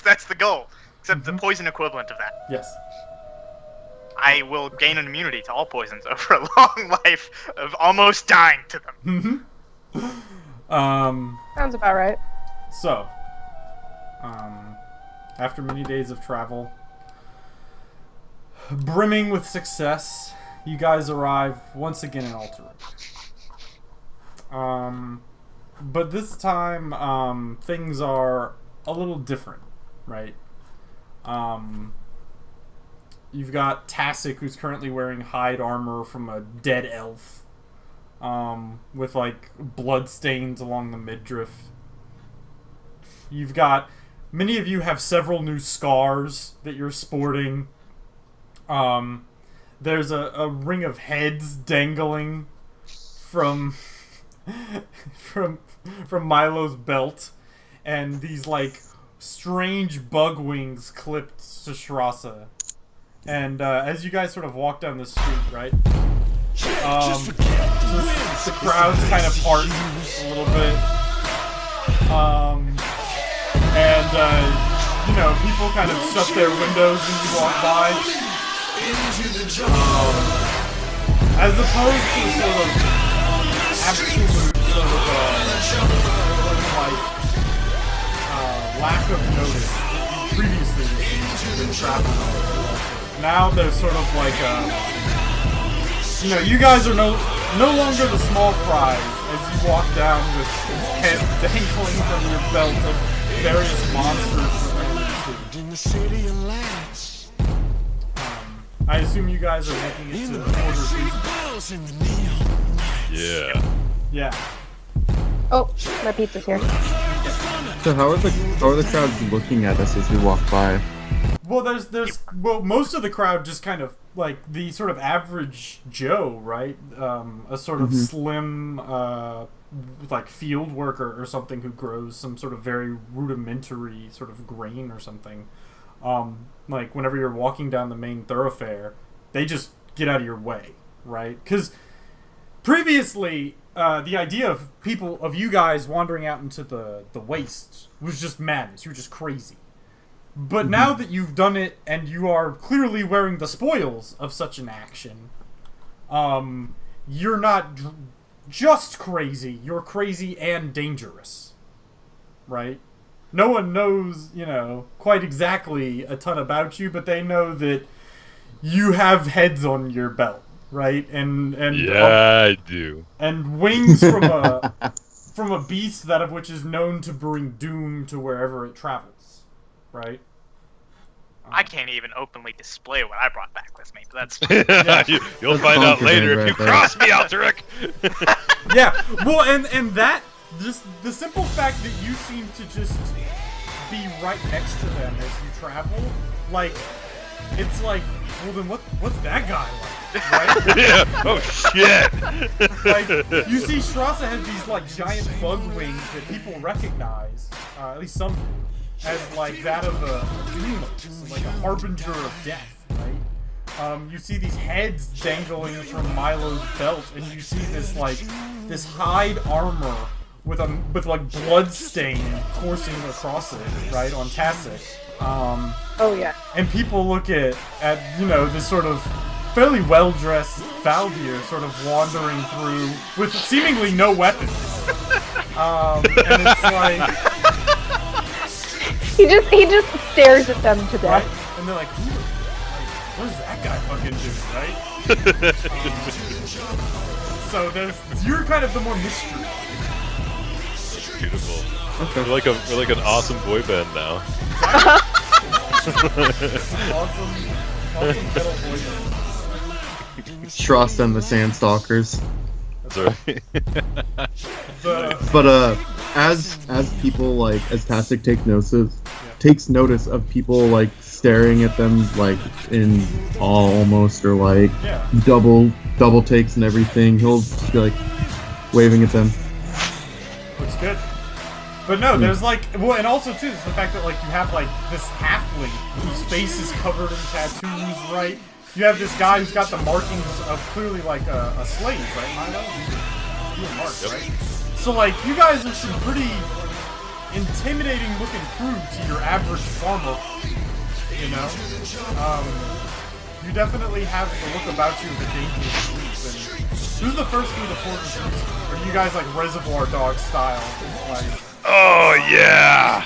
Speaker 3: That's the goal. Except the poison equivalent of that.
Speaker 1: Yes.
Speaker 3: I will gain an immunity to all poisons over a long life of almost dying to them.
Speaker 2: Sounds about right.
Speaker 1: So, after many days of travel, brimming with success, you guys arrive once again in Alterac. But this time, things are a little different, right? You've got Tasik, who's currently wearing hide armor from a dead elf, with like blood stains along the midriff. You've got many of you have several new scars that you're sporting. There's a ring of heads dangling from from Milo's belt, and these like strange bug wings clipped to Shrasa. And as you guys sort of walk down the street, right? The crowds kind of part a little bit. People kind of shut their windows when you walk by. As opposed to sort of absolute sort of lack of notice that you previously received in travel. Now there's sort of like you guys are no longer the small fries as you walk down with heads dangling from your belt of various monsters.
Speaker 6: In the city of lights.
Speaker 1: I assume you guys are making it to Order
Speaker 6: Bells in the neon.
Speaker 1: Pizza.
Speaker 6: Yeah.
Speaker 1: Yeah.
Speaker 2: Oh, my pizza's here.
Speaker 4: So how are the crowd looking at us as we walk by?
Speaker 1: Well, well, most of the crowd just kind of like the sort of average Joe, right? A sort of slim, like field worker or something who grows some sort of very rudimentary sort of grain or something. Like whenever you're walking down the main thoroughfare, they just get out of your way, right? Because previously, the idea of you guys wandering out into the wastes was just madness. You were just crazy. But now that you've done it and you are clearly wearing the spoils of such an action, you're not just crazy, you're crazy and dangerous. Right? No one knows, quite exactly a ton about you, but they know that you have heads on your belt, right? And
Speaker 5: yeah, I do.
Speaker 1: And wings from a beast that of which is known to bring doom to wherever it travels. Right?
Speaker 3: I can't even openly display what I brought back with me, but that's fine.
Speaker 5: You'll find out later if you cross me, Alterac.
Speaker 1: Yeah, well, and that, just the simple fact that you seem to just be right next to them as you travel, like, it's like, well then what's that guy like, right?
Speaker 5: Yeah. Oh shit.
Speaker 1: Like, you see Strasza has these like giant bug wings that people recognize, at least some, as like that of a demon, like a harbinger of death, right? You see these heads dangling from Milo's belt, and you see this hide armor with like blood stain coursing across it, right, on Tasik.
Speaker 2: Oh yeah.
Speaker 1: And people look at this sort of fairly well-dressed Faldir sort of wandering through with seemingly no weapons. And it's like
Speaker 2: he just stares at them to
Speaker 1: right?
Speaker 2: death.
Speaker 1: And they're like, what does that guy fucking do, right? So you're kind of the more mystery.
Speaker 5: Beautiful. We're like an awesome boy band now.
Speaker 1: Awesome metal voice.
Speaker 4: Strasza and the Sandstalkers.
Speaker 5: Sorry.
Speaker 1: But
Speaker 4: As people like as Tasik takes notice of people like staring at them like in awe almost, or like
Speaker 1: yeah.
Speaker 4: double takes and everything, he'll just be like waving at them.
Speaker 1: Looks good. But no, there's like, well, and also too, it's the fact that like you have like this halfling whose face is covered in tattoos, right? You have this guy who's got the markings of clearly like a slave, right, Milo? You were marked, right? So like, you guys are some pretty intimidating looking crew to your average farmer, you know? You definitely have the look about you of a dangerous group. And who's the first through the port of truth? Or are you guys like Reservoir Dog style? Like,
Speaker 5: Oh yeah.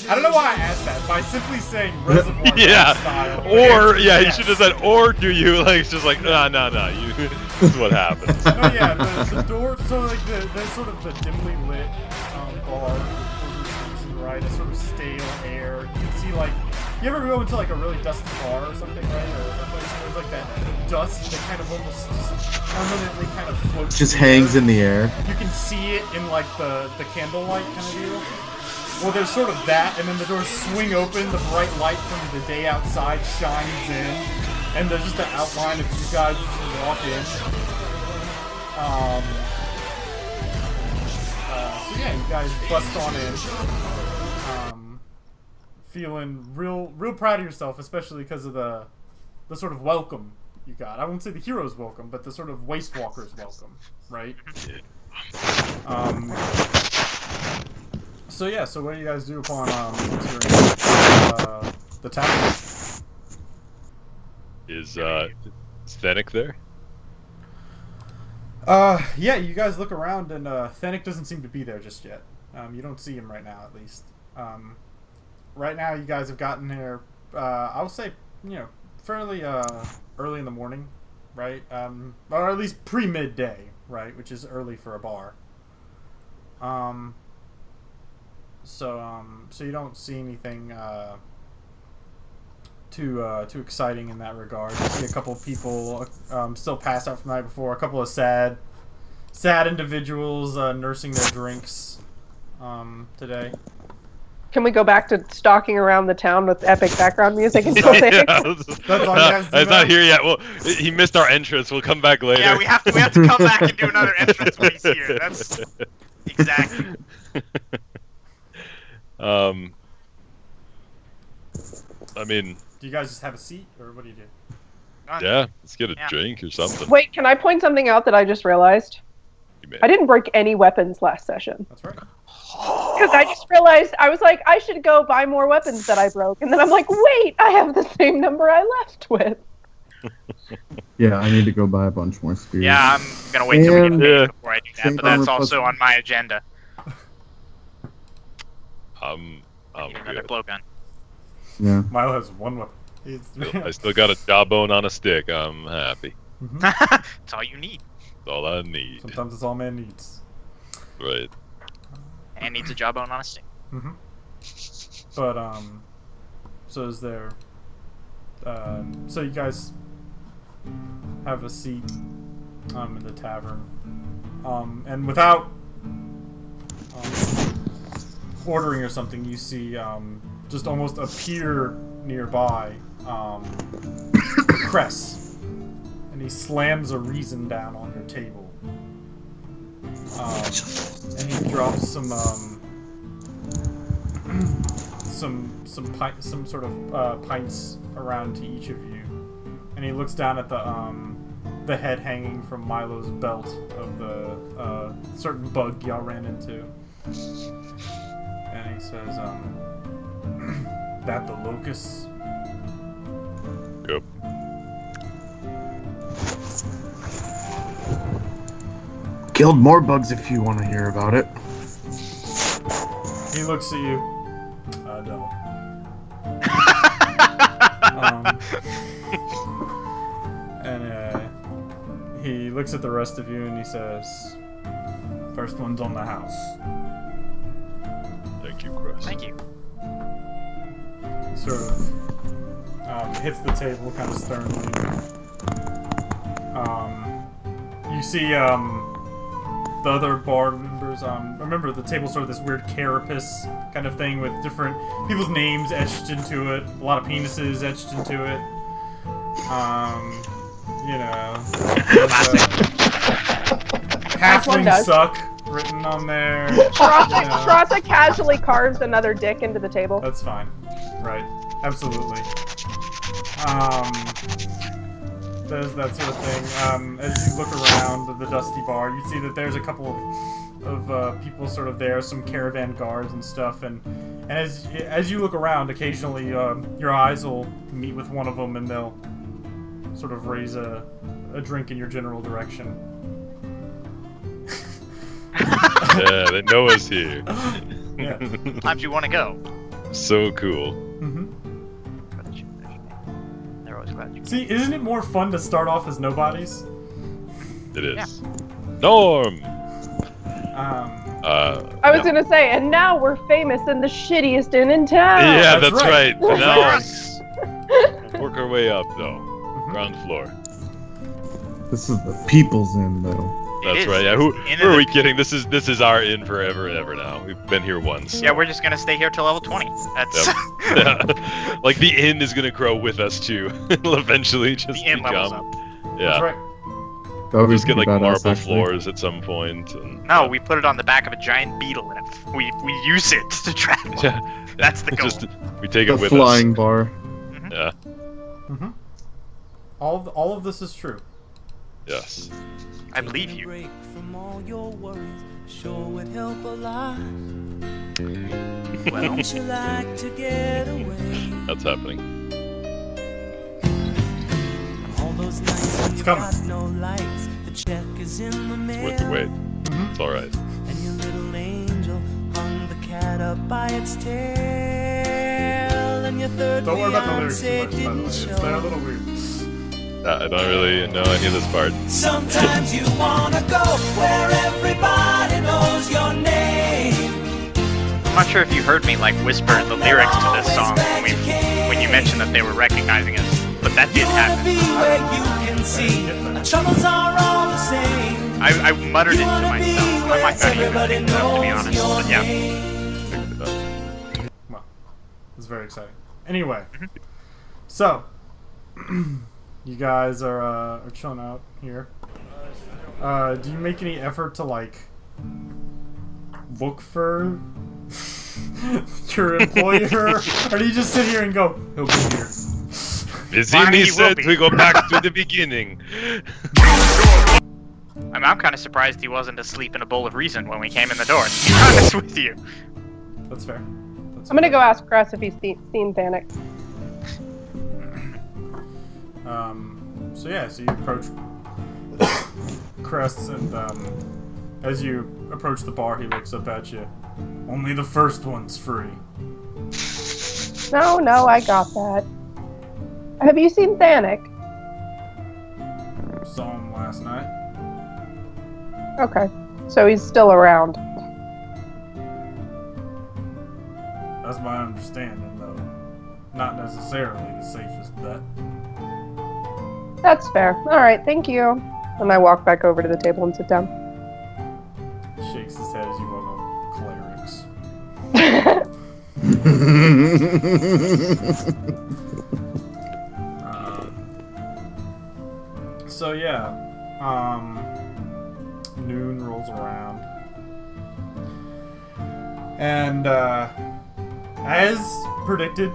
Speaker 1: I don't know why I asked that. By simply saying Reservoir Dog
Speaker 5: Yeah.
Speaker 1: style.
Speaker 5: Or yeah, you
Speaker 1: Yes.
Speaker 5: should have said, or do you? Like it's just like no. You. This is what happens.
Speaker 1: No, yeah, the door. So like the sort of the dimly lit bar, right? A sort of stale air. You can see like, you ever go into like a really dusty bar or something, right? Or a place where there's like that dust that kind of almost permanently kind of floats.
Speaker 4: Just
Speaker 1: in the
Speaker 4: hangs
Speaker 1: air.
Speaker 4: in the air.
Speaker 1: You can see it in like the candlelight kind of deal. Well, there's sort of that, and then the doors swing open, the bright light from the day outside shines in, and there's just an outline of you guys as you walk in. So yeah, you guys bust on in. Feeling real proud of yourself, especially because of the sort of welcome you got. I won't say the hero's welcome, but the sort of Waste Walker's welcome, right? So yeah, so what do you guys do upon entering the tavern?
Speaker 5: Is Thenic there?
Speaker 1: Yeah, you guys look around and Thenic doesn't seem to be there just yet. You don't see him right now, at least. Right now, you guys have gotten here. I would say, fairly early in the morning, right? Or at least pre-midday, right? Which is early for a bar. So you don't see anything too exciting in that regard. You see a couple of people still passed out from the night before. A couple of sad individuals nursing their drinks today.
Speaker 2: Can we go back to stalking around the town with epic background music until they...
Speaker 5: Yeah,
Speaker 1: That's all you guys do
Speaker 5: it's
Speaker 1: now?
Speaker 5: not here yet. Well, he missed our entrance. We'll come back later.
Speaker 3: Yeah, we have to come back and do another entrance when he's here. That's exactly.
Speaker 5: I mean,
Speaker 1: Do you guys just have a seat, or what do you do?
Speaker 5: yeah, let's get a
Speaker 3: Yeah.
Speaker 5: drink or something.
Speaker 2: Wait, can I point something out that I just realized?
Speaker 5: You may-
Speaker 2: I didn't break any weapons last session.
Speaker 1: That's right.
Speaker 2: Because I just realized, I was like, I should go buy more weapons that I broke. And then I'm like, wait, I have the same number I left with.
Speaker 4: Yeah, I need to go buy a bunch more spears.
Speaker 3: Yeah, I'm gonna wait till we get
Speaker 4: And-
Speaker 3: paid
Speaker 5: Yeah.
Speaker 3: before I do that,
Speaker 4: Same
Speaker 3: but that's
Speaker 4: armor
Speaker 3: also
Speaker 4: plus-
Speaker 3: on my agenda.
Speaker 5: I'm
Speaker 3: Get another
Speaker 5: good.
Speaker 3: blowgun.
Speaker 4: Yeah.
Speaker 1: Milo has one weapon.
Speaker 5: I still got a jawbone on a stick. I'm happy.
Speaker 3: That's all you need.
Speaker 5: That's all I need.
Speaker 1: Sometimes it's all man needs.
Speaker 5: Right.
Speaker 3: And needs a jawbone on a stick.
Speaker 1: But so is there? So you guys have a seat in the tavern, and without ordering or something, you see just almost appear nearby Cress, and he slams a reason down on your table. And he drops some sort of pints around to each of you, and he looks down at the head hanging from Milo's belt of the certain bug y'all ran into, and he says, "That the locusts."
Speaker 5: Yep.
Speaker 4: Killed more bugs if you want to hear about it.
Speaker 1: He looks at you. I don't. And he looks at the rest of you and he says, "First one's on the house."
Speaker 5: Thank you, Chris.
Speaker 3: Thank you.
Speaker 1: He sort of hits the table kind of sternly. You see the other bar members, remember the table's sort of this weird carapace kind of thing with different people's names etched into it, a lot of penises etched into it. You know, halfling
Speaker 2: does.
Speaker 1: suck written on there.
Speaker 2: Shrata casually carves another dick into the table.
Speaker 1: That's fine. Right. Absolutely. There's that sort of thing. As you look around the dusty bar, you see that there's a couple of people sort of there, some caravan guards and stuff, and as you look around, occasionally your eyes will meet with one of them, and they'll sort of raise a drink in your general direction.
Speaker 5: Yeah, they know us here.
Speaker 1: Yeah.
Speaker 3: Times you want to go.
Speaker 5: So cool.
Speaker 1: Mm-hmm.
Speaker 3: They're always glad you.
Speaker 1: See, isn't it more fun to start off as nobodies?
Speaker 5: It is. Norm!
Speaker 2: I was gonna say, and now we're famous and the shittiest inn in town.
Speaker 5: Yeah,
Speaker 1: That's
Speaker 5: that's
Speaker 1: right.
Speaker 5: right. Now,
Speaker 3: Yes.
Speaker 5: we'll work our way up, though. Ground floor.
Speaker 4: This is the people's inn, though.
Speaker 3: It
Speaker 5: That's
Speaker 3: is.
Speaker 5: right. Yeah,
Speaker 3: It's
Speaker 5: who
Speaker 3: in
Speaker 5: are
Speaker 3: the-
Speaker 5: we kidding? This is our inn forever and ever now. We've been here once.
Speaker 3: Yeah, we're just gonna stay here till level 20. That's
Speaker 5: Yep. Yeah. Like the inn is gonna grow with us too. It'll eventually just
Speaker 3: the inn levels
Speaker 5: become.
Speaker 3: up.
Speaker 5: Yeah.
Speaker 1: That's right.
Speaker 4: That would be
Speaker 5: Just get like
Speaker 4: pretty badass,
Speaker 5: marble
Speaker 4: actually.
Speaker 5: floors at some point. And,
Speaker 3: No, we put it on the back of a giant beetle, and we use it to travel.
Speaker 5: Yeah.
Speaker 3: That's the goal.
Speaker 5: Just we take
Speaker 4: The
Speaker 5: it with
Speaker 4: flying bar.
Speaker 5: us. Yeah.
Speaker 1: Mm-hmm. All of this is true.
Speaker 5: Yes.
Speaker 3: I believe you.
Speaker 6: Break from all your worries sure would help a lot.
Speaker 3: Well,
Speaker 6: Don't you like to get away?
Speaker 5: That's happening.
Speaker 6: All those nights when
Speaker 1: It's
Speaker 6: you
Speaker 1: coming.
Speaker 6: got no lights, the check is in the mail.
Speaker 5: Worth the wait.
Speaker 1: Mm-hmm.
Speaker 5: It's all right.
Speaker 6: And your little angel hung the cat up by its tail. And your third
Speaker 1: Don't worry about the lyrics too
Speaker 6: fiancé
Speaker 1: much, by the way.
Speaker 6: didn't
Speaker 1: They're a
Speaker 6: show.
Speaker 1: little weird.
Speaker 5: I don't really know any of this part.
Speaker 6: Sometimes you wanna go where everybody knows your name.
Speaker 3: I'm not sure if you heard me like whisper the lyrics to this song when you mentioned that they were recognizing us, but that did
Speaker 6: You wanna
Speaker 3: happen.
Speaker 6: be where you can see our troubles are all the same.
Speaker 3: I muttered it
Speaker 6: You
Speaker 3: to
Speaker 6: wanna be
Speaker 3: myself. I
Speaker 6: where
Speaker 3: might not even
Speaker 6: everybody
Speaker 3: think that, to be
Speaker 6: knows
Speaker 3: honest.
Speaker 6: your
Speaker 3: But yeah.
Speaker 6: name.
Speaker 1: Well, it's very exciting. Anyway, so you guys are chilling out here. Do you make any effort to like look for your employer, or do you just sit here and go, "He'll be here"?
Speaker 5: Vizini
Speaker 3: He will
Speaker 5: said
Speaker 3: be.
Speaker 5: we go back to the beginning.
Speaker 3: I'm kind of surprised he wasn't asleep in a bowl of reason when we came in the door, to be honest with you.
Speaker 1: That's fair. That's
Speaker 2: I'm gonna
Speaker 1: fair.
Speaker 2: go ask Cress if he's seen Panic.
Speaker 1: So yeah, so you approach Crest, and as you approach the bar, he looks up at you. Only the first one's free.
Speaker 2: No, I got that. Have you seen Panic?
Speaker 1: Saw him last night.
Speaker 2: Okay, so he's still around.
Speaker 1: That's my understanding, though. Not necessarily the safest bet.
Speaker 2: That's fair. All right, thank you. And I walk back over to the table and sit down.
Speaker 1: Shakes his head as you walk on. Clerics. So yeah, noon rolls around, and as predicted,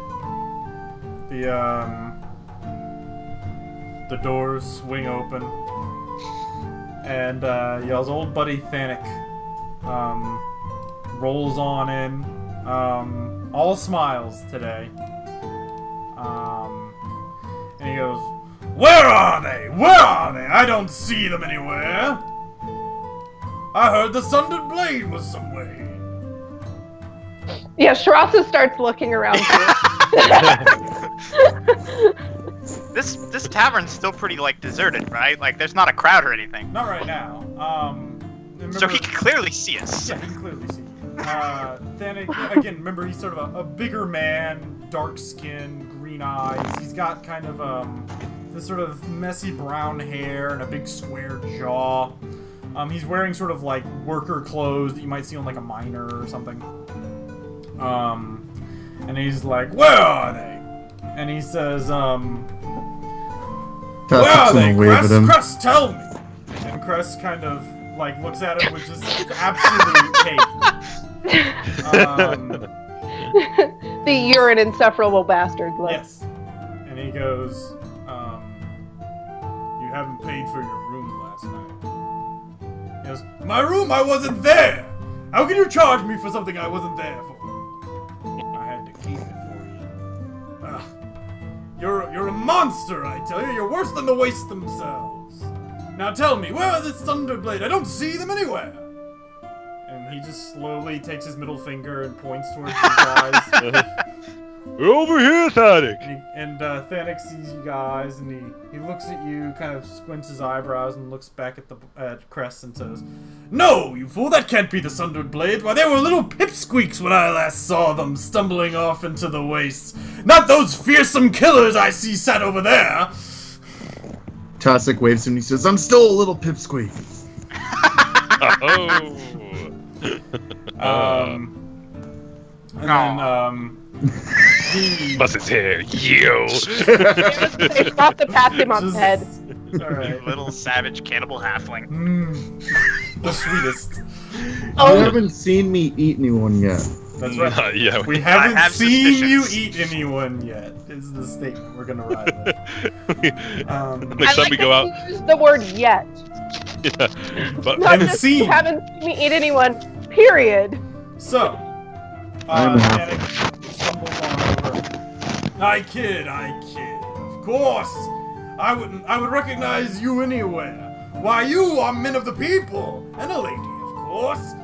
Speaker 1: the doors swing open, and y'all's old buddy Thanik rolls on in, all smiles today, and he goes, "Where are they? Where are they? I don't see them anywhere. I heard the Sundered Blade was somewhere here."
Speaker 2: Yeah, Shirasa starts looking around too.
Speaker 3: This tavern's still pretty like deserted, right? Like there's not a crowd or anything.
Speaker 1: Not right now. Remember,
Speaker 3: So he can clearly see us.
Speaker 1: yeah, he can clearly see. Thanik, again, remember he's sort of a bigger man, dark skin, green eyes. He's got kind of this sort of messy brown hair and a big square jaw. He's wearing sort of like worker clothes that you might see on like a miner or something. And he's like, "Where are they?" And he says, "Where are
Speaker 4: Tassik's
Speaker 1: they?
Speaker 4: gonna wave at him.
Speaker 1: Cress, tell me." And Cress kind of like looks at him with just absolute hate.
Speaker 2: The you're an insufferable bastard look.
Speaker 1: Yes. And he goes, "You haven't paid for your room last night." He goes, "My room? I wasn't there! How can you charge me for something I wasn't there for?" "I had to keep it for you." "Ugh. You're a monster, I tell you. You're worse than the Waste themselves. Now tell me, where are the Thunderblade? I don't see them anywhere." And he just slowly takes his middle finger and points towards you guys.
Speaker 5: We're over here, Thanik.
Speaker 1: And Thanik sees you guys, and he looks at you, kind of squints his eyebrows, and looks back at Cress and says, "No, you fool! That can't be the Sundered Blade. Why, they were little pipsqueaks when I last saw them, stumbling off into the wastes. Not those fearsome killers I see sat over there."
Speaker 4: Tassik waves him and he says, "I'm still a little pipsqueak."
Speaker 5: Oh.
Speaker 1: And then he
Speaker 5: Bust his hair, yo.
Speaker 2: They stop to pat him on the head.
Speaker 1: All right.
Speaker 3: You little savage cannibal halfling.
Speaker 1: The sweetest.
Speaker 2: Oh.
Speaker 4: You haven't seen me eat anyone yet.
Speaker 1: That's right.
Speaker 5: Yeah.
Speaker 1: We haven't
Speaker 3: have
Speaker 1: seen you
Speaker 3: suspicions.
Speaker 1: eat anyone yet, is the statement we're gonna ride with.
Speaker 5: Next time we go out.
Speaker 2: You use the word yet.
Speaker 5: Yeah. But
Speaker 2: Not
Speaker 1: And
Speaker 2: just
Speaker 1: seen.
Speaker 2: you haven't seen me eat anyone, period.
Speaker 1: So,
Speaker 4: I'm happy.
Speaker 1: Thanik stumbles on over. I kid. Of course. I would recognize you anywhere. Why, you are men of the people, and a lady, of course.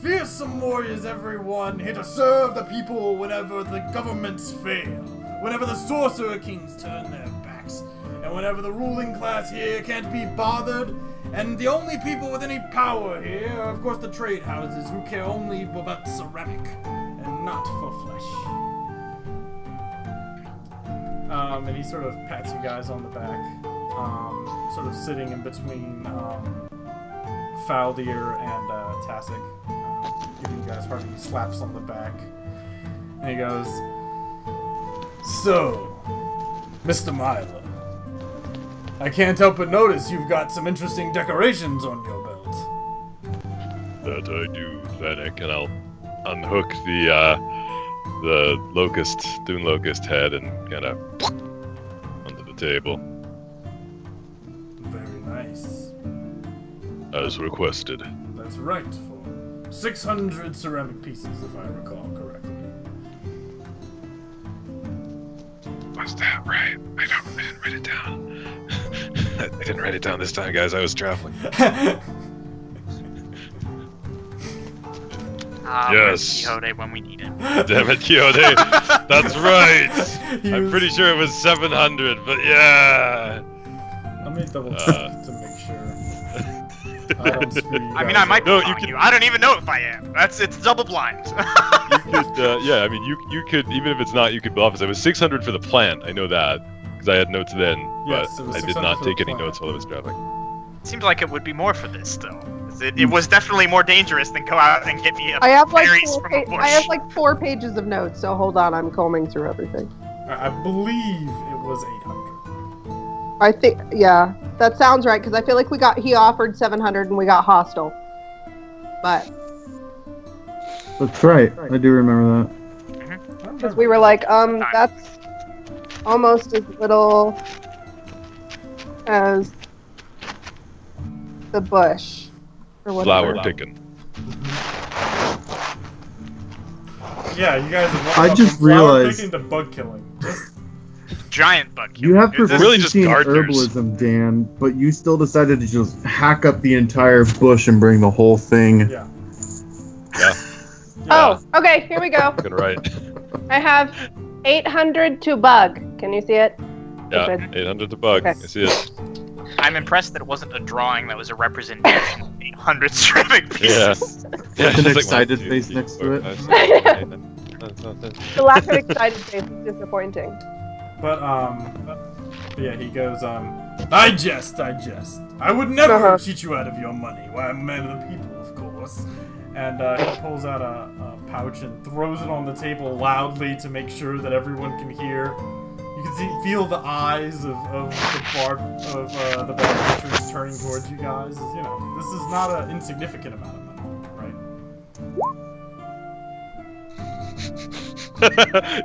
Speaker 1: Fearsome warriors, everyone, here to serve the people whenever the governments fail, whenever the sorcerer kings turn their backs, and whenever the ruling class here can't be bothered. And the only people with any power here are, of course, the trade houses who care only about ceramic and not for flesh. And he sort of pats you guys on the back, sort of sitting in between Faldir and Tassik, giving you guys hearty slaps on the back. And he goes, "So, Mr. Myla, I can't help but notice you've got some interesting decorations on your belt."
Speaker 5: that I do, Thanik, and I'll unhook the Dune Locust head and kind of onto the table
Speaker 1: Very nice.
Speaker 5: as requested.
Speaker 1: That's right, for 600 ceramic pieces, if I recall correctly.
Speaker 5: Was that right? I didn't write it down. I didn't write it down this time, guys. I was traveling. Yes.
Speaker 3: Quixote when we need him.
Speaker 5: Damn it, Quixote. That's right.
Speaker 1: He
Speaker 5: I'm
Speaker 1: was-
Speaker 5: pretty sure it was 700, but yeah.
Speaker 1: Let me double check to make sure. I don't screw you
Speaker 3: I mean,
Speaker 1: guys
Speaker 3: I might
Speaker 1: up.
Speaker 3: be
Speaker 5: No,
Speaker 3: wrong,
Speaker 5: you can-
Speaker 3: I don't even know if I am. It's double blind.
Speaker 5: You could, yeah, I mean, you could, even if it's not, you could bluff us. It was 600 for the plan. I know that, because I had notes then, but
Speaker 1: Yes, it was
Speaker 5: I did
Speaker 1: 600
Speaker 5: not
Speaker 1: for the
Speaker 5: take any
Speaker 1: plan.
Speaker 5: notes while I was traveling.
Speaker 3: Seems like it would be more for this, though. 'Cause It was definitely more dangerous than go out and get me a
Speaker 2: I have like
Speaker 3: berries from a bush.
Speaker 2: 4 pages of notes, so hold on, I'm combing through everything.
Speaker 1: I believe it was 800.
Speaker 2: I think, yeah, that sounds right, because I feel like he offered 700 and we got hostile. But,
Speaker 4: That's right. I do remember that.
Speaker 2: because we were like, that's almost as little as the bush. Or whatever.
Speaker 5: Flower picking.
Speaker 1: Yeah, you guys have
Speaker 4: I
Speaker 1: gone
Speaker 4: just
Speaker 1: from flower
Speaker 4: realized-
Speaker 1: picking to bug killing. Just
Speaker 3: Giant bug.
Speaker 4: You have
Speaker 3: It's
Speaker 5: really just
Speaker 4: proficiency in
Speaker 5: gardeners.
Speaker 4: herbalism, Dan, but you still decided to just hack up the entire bush and bring the whole thing.
Speaker 1: yeah.
Speaker 5: Yeah.
Speaker 2: Oh, okay, here we go.
Speaker 5: Fucking right.
Speaker 2: I have 800 to bug. Can you see it?
Speaker 5: Yeah.
Speaker 2: Okay.
Speaker 5: 800 to bug.
Speaker 2: Okay.
Speaker 5: I see it.
Speaker 3: I'm impressed that it wasn't a drawing that was a representation of 800 ceramic pieces.
Speaker 5: Yeah.
Speaker 4: With an
Speaker 5: just
Speaker 4: excited
Speaker 5: 1, 2,
Speaker 4: face
Speaker 5: 3,
Speaker 4: next
Speaker 5: 4,
Speaker 4: to it.
Speaker 5: 5, 6, 7, 8, 9, 10.
Speaker 2: The lack of excited face is disappointing.
Speaker 1: But yeah, he goes, I jest. I would never
Speaker 2: Uh-huh.
Speaker 1: cheat you out of your money. Why, I'm a man of the people, of course. And he pulls out a pouch and throws it on the table loudly to make sure that everyone can hear. You can feel the eyes of the bar patrons turning towards you guys. You know, this is not an insignificant amount of money, right?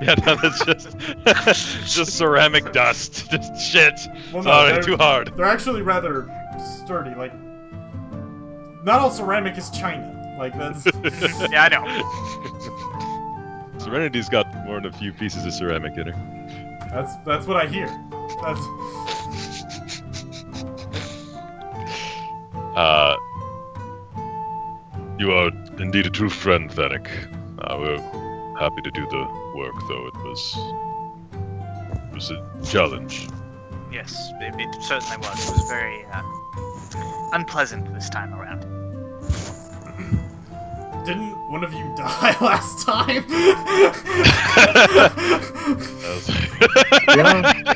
Speaker 5: Yeah, no, that's just ceramic dust. Just shit.
Speaker 1: Well, no,
Speaker 5: Sorry,
Speaker 1: they're-
Speaker 5: too hard.
Speaker 1: They're actually rather sturdy. Like, not all ceramic is china. Like that's
Speaker 3: Yeah, I know.
Speaker 5: Serenity's got more than a few pieces of ceramic in her.
Speaker 1: that's what I hear. That's
Speaker 5: You are indeed a true friend, Fennec. We're happy to do the work, though it was a challenge.
Speaker 3: Yes, it certainly was. It was very unpleasant this time around.
Speaker 1: Didn't one of you die last time?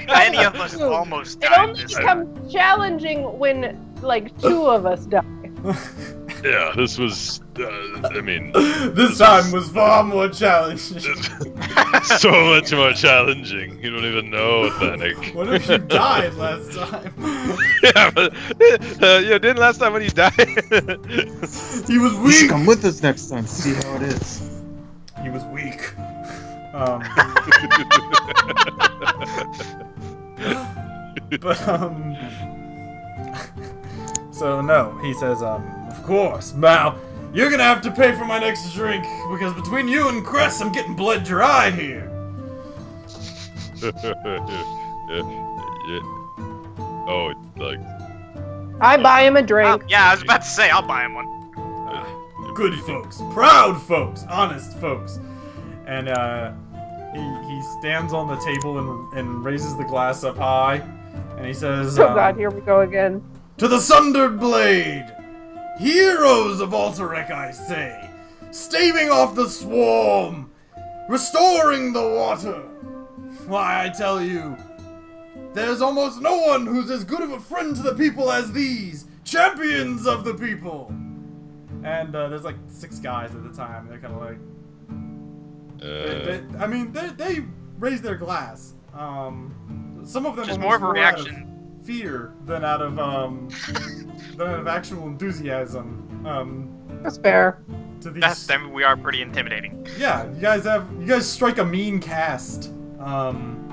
Speaker 3: Many of us almost
Speaker 2: It
Speaker 3: died
Speaker 2: only
Speaker 3: this time.
Speaker 2: becomes challenging when, like, 2 of us die.
Speaker 5: Yeah, this was. I mean,
Speaker 1: This time was far more challenging.
Speaker 5: so much more challenging. You don't even know, Fennec.
Speaker 1: What if you died last time?
Speaker 5: Yeah, but yeah, didn't last time when you died.
Speaker 1: He was
Speaker 4: You should
Speaker 1: weak.
Speaker 4: come with us next time to see how it is.
Speaker 1: He was weak. But so no, he says, of course, Mal, you're gonna have to pay for my next drink because between you and Cress, I'm getting bled dry here.
Speaker 5: yeah. Oh, like.
Speaker 2: I buy him a drink.
Speaker 3: Yeah, I was about to say, I'll buy him one.
Speaker 1: Good folks, proud folks, honest folks, and he stands on the table and raises the glass up high, and he says,
Speaker 2: Oh god, here we go again.
Speaker 1: To the Sundered Blade! Heroes of Alterac, I say! Staving off the swarm! Restoring the water! Why, I tell you, there's almost no one who's as good of a friend to the people as these! Champions of the people! And there's like 6 guys at the time, and they're kind of like... They raise their glass. Some of them
Speaker 3: Which is
Speaker 1: almost
Speaker 3: more of a
Speaker 1: out of
Speaker 3: reaction.
Speaker 1: fear than out of actual enthusiasm.
Speaker 2: That's fair.
Speaker 1: To these.
Speaker 3: That's them. We are pretty intimidating.
Speaker 1: Yeah, you guys strike a mean cast. Upon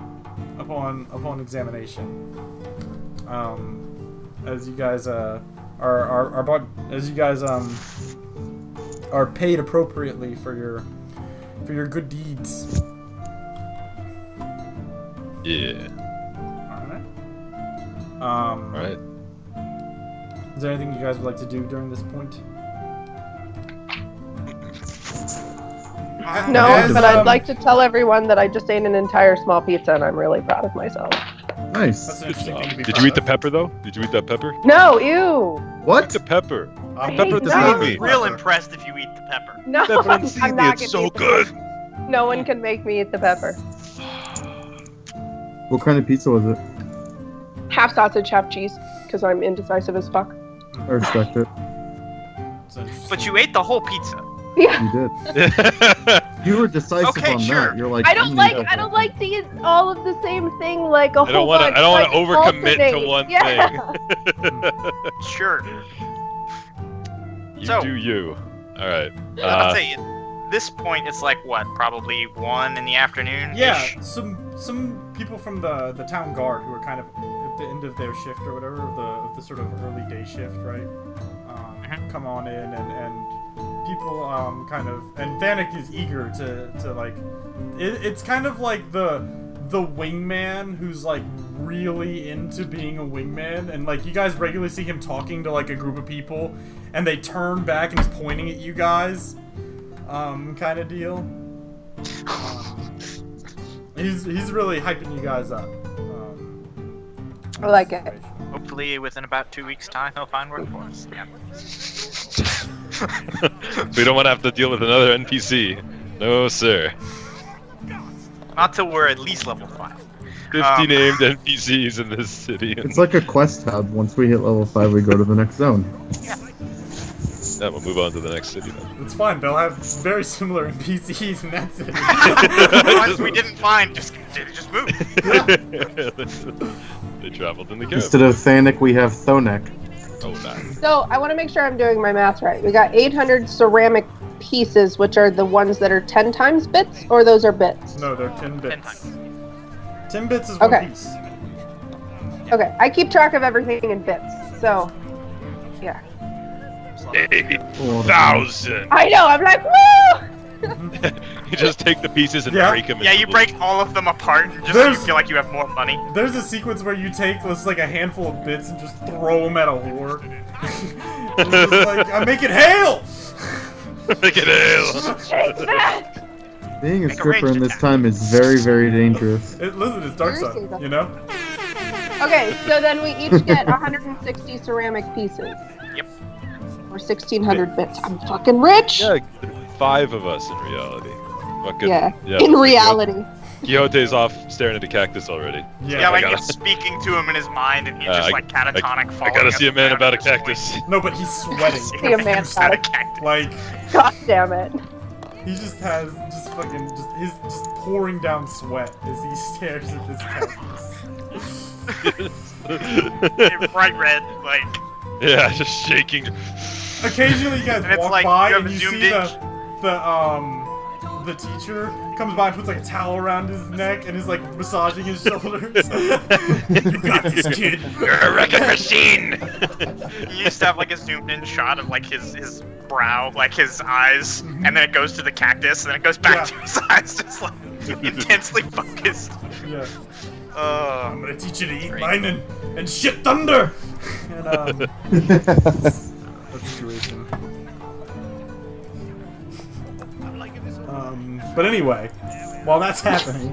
Speaker 1: examination. As you guys are paid appropriately for your good deeds.
Speaker 5: Yeah.
Speaker 1: Alright.
Speaker 5: Alright.
Speaker 1: Is there anything you guys would like to do during this point?
Speaker 2: No,
Speaker 1: As,
Speaker 2: but I'd like to tell everyone that I just ate an entire small pizza and I'm really proud of myself.
Speaker 4: Nice.
Speaker 1: That's an interesting thing to be
Speaker 5: Did
Speaker 1: proud
Speaker 5: you eat the
Speaker 1: of.
Speaker 5: pepper, though? Did you eat that pepper?
Speaker 2: No, ew!
Speaker 5: Eat
Speaker 4: What?
Speaker 5: the pepper.
Speaker 2: I
Speaker 1: Um,
Speaker 2: hate
Speaker 5: Pepper does
Speaker 2: that.
Speaker 5: not
Speaker 3: I'm
Speaker 5: mean.
Speaker 3: real impressed if you eat the pepper.
Speaker 2: No,
Speaker 5: Pepper and
Speaker 2: I'm
Speaker 5: seaweed,
Speaker 2: not
Speaker 5: it's
Speaker 2: gonna
Speaker 5: so
Speaker 2: eat the
Speaker 5: good.
Speaker 2: pepper. No one can make me eat the pepper.
Speaker 4: What kind of pizza was it?
Speaker 2: Half sausage, half cheese, because I'm indecisive as fuck.
Speaker 4: I respect it.
Speaker 1: It's interesting.
Speaker 3: But you ate the whole pizza.
Speaker 2: Yeah.
Speaker 4: You did. You were decisive
Speaker 3: Okay,
Speaker 4: on
Speaker 3: sure.
Speaker 4: that. You're like,
Speaker 2: I don't
Speaker 4: need
Speaker 2: like
Speaker 4: help.
Speaker 2: I don't like these all of the same thing like a
Speaker 5: I
Speaker 2: whole
Speaker 5: don't want to.
Speaker 2: bunch,
Speaker 5: I don't
Speaker 2: like,
Speaker 5: want to overcommit to
Speaker 2: alternate.
Speaker 5: one
Speaker 2: Yeah.
Speaker 5: thing.
Speaker 3: Sure.
Speaker 5: You
Speaker 3: So-
Speaker 5: do you. All right.
Speaker 3: I'll tell you. At this point, it's like what? Probably 1 in the afternoon.
Speaker 1: Yeah, some people from the town guard who are kind of at the end of their shift or whatever, of the sort of early day shift, right? Come on in and people kind of, and Thanik is eager to like, it's kind of like the wingman who's like really into being a wingman, and like you guys regularly see him talking to like a group of people, and they turn back and he's pointing at you guys, kind of deal. He's really hyping you guys up.
Speaker 2: I like it.
Speaker 3: Hopefully, within about 2 weeks' time, he'll find work for us. Yeah.
Speaker 5: We don't want to have to deal with another NPC. No, sir.
Speaker 3: Not till we're at least level 5.
Speaker 5: 50 named NPCs in this city.
Speaker 4: It's like a quest hub. Once we hit level 5, we go to the next zone.
Speaker 5: Yeah, we'll move on to the next city then.
Speaker 1: It's fine. They'll have very similar NPCs, and that's it.
Speaker 3: The ones we didn't find, just move.
Speaker 5: They traveled in the cab.
Speaker 4: Instead of Thanik, we have Thonek.
Speaker 5: Oh, nice.
Speaker 2: So I want to make sure I'm doing my math right. We got 800 ceramic pieces, which are the ones that are 10 times bits, or those are bits?
Speaker 1: No, they're 10 bits.
Speaker 3: 10 times.
Speaker 1: 10 bits is one
Speaker 2: Okay.
Speaker 1: piece.
Speaker 2: Okay, I keep track of everything in bits, so yeah.
Speaker 5: 8,000!
Speaker 2: I know. I'm like, woo!
Speaker 5: You just take the pieces and
Speaker 1: Yeah.
Speaker 5: break them.
Speaker 3: Yeah, you break all of them apart just so you
Speaker 1: There's-
Speaker 3: feel like you have more money.
Speaker 1: There's a sequence where you take like a handful of bits and just throw them at a whore. And you're just like, I make it hail!
Speaker 5: Make it hail!
Speaker 2: Take that!
Speaker 4: Being a
Speaker 3: Make a
Speaker 4: stripper in
Speaker 3: ranged
Speaker 4: this
Speaker 3: attack.
Speaker 4: time is very, very dangerous.
Speaker 1: Listen, it's Dark
Speaker 2: Seriously,
Speaker 1: Sun,
Speaker 2: though.
Speaker 1: you know?
Speaker 2: Okay, so then we each get 160 ceramic pieces.
Speaker 3: Yep.
Speaker 2: Or 1,600 bits. I'm fucking rich.
Speaker 5: Yeah, 5 of us in reality. Fucking,
Speaker 2: Yeah,
Speaker 5: yeah,
Speaker 2: in reality.
Speaker 5: Quixote's off staring at a cactus already.
Speaker 3: Yeah, like
Speaker 5: I
Speaker 3: you're
Speaker 5: gotta-
Speaker 3: speaking to him in his mind, and he's
Speaker 5: Uh,
Speaker 3: just
Speaker 5: I-
Speaker 3: like catatonic
Speaker 5: I
Speaker 3: falling.
Speaker 5: gotta
Speaker 3: at
Speaker 5: see a
Speaker 3: the
Speaker 5: man
Speaker 3: ground
Speaker 5: about a
Speaker 3: at this point.
Speaker 5: cactus.
Speaker 1: No, but he's sweating.
Speaker 2: See a man
Speaker 3: About a
Speaker 2: about it.
Speaker 3: cactus.
Speaker 1: Like,
Speaker 2: God damn it.
Speaker 1: he just has, he's just pouring down sweat as he stares at this cactus.
Speaker 3: Bright red, like.
Speaker 5: Yeah, just shaking.
Speaker 1: Occasionally, you guys
Speaker 3: And it's
Speaker 1: walk
Speaker 3: like,
Speaker 1: by
Speaker 3: you have
Speaker 1: and
Speaker 3: a
Speaker 1: you
Speaker 3: zoomed
Speaker 1: see
Speaker 3: in
Speaker 1: the teacher comes by and puts like a towel around his neck and is like massaging his shoulders. You got this, kid.
Speaker 5: You're a wrecking machine!
Speaker 3: He used to have like a zoomed in shot of like his brow, like his eyes, and then it goes to the cactus, and then it goes back
Speaker 1: Yeah.
Speaker 3: to his eyes, just like intensely focused.
Speaker 1: Yeah. I'm gonna teach you to eat
Speaker 3: Great.
Speaker 1: lightning and shit thunder. And that's the situation. But anyway, while that's happening,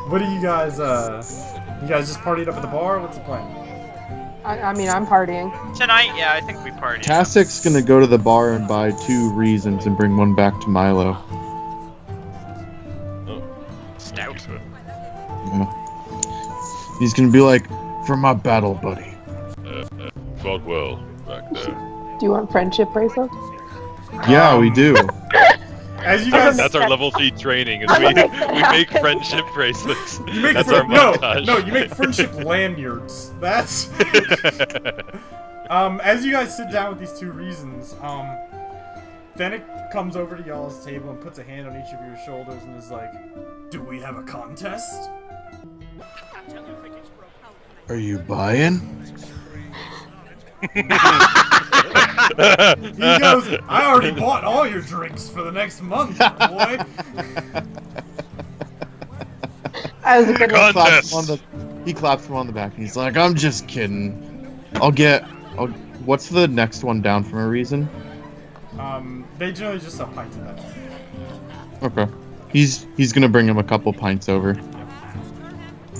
Speaker 1: what do you guys? You guys just partied up at the bar? What's the plan?
Speaker 2: I mean, I'm partying.
Speaker 3: Tonight, yeah, I think we partied.
Speaker 4: Tassic's gonna go to the bar and buy 2 reasons and bring one back to Milo.
Speaker 3: Stout.
Speaker 4: Yeah. He's gonna be like, for my battle buddy.
Speaker 5: Fought well back there.
Speaker 2: Do you want friendship bracelets?
Speaker 4: Yeah, we do.
Speaker 1: As you guys,
Speaker 5: That's our level 3 training. Is we make friendship bracelets.
Speaker 1: you make
Speaker 5: That's our montage.
Speaker 1: no, you make friendship lanyards. That's as you guys sit down with these 2 reasons, Fennec comes over to y'all's table and puts a hand on each of your shoulders and is like, "Do we have a contest?"
Speaker 4: Are you buying?
Speaker 1: He goes, "I already bought all your drinks for the next month, boy."
Speaker 2: That was a good one.
Speaker 5: Contest.
Speaker 4: He claps him on the back and he's like, I'm just kidding. What's the next one down from a reason?
Speaker 1: They generally just sell pints at that point.
Speaker 4: Okay. He's gonna bring him a couple pints over.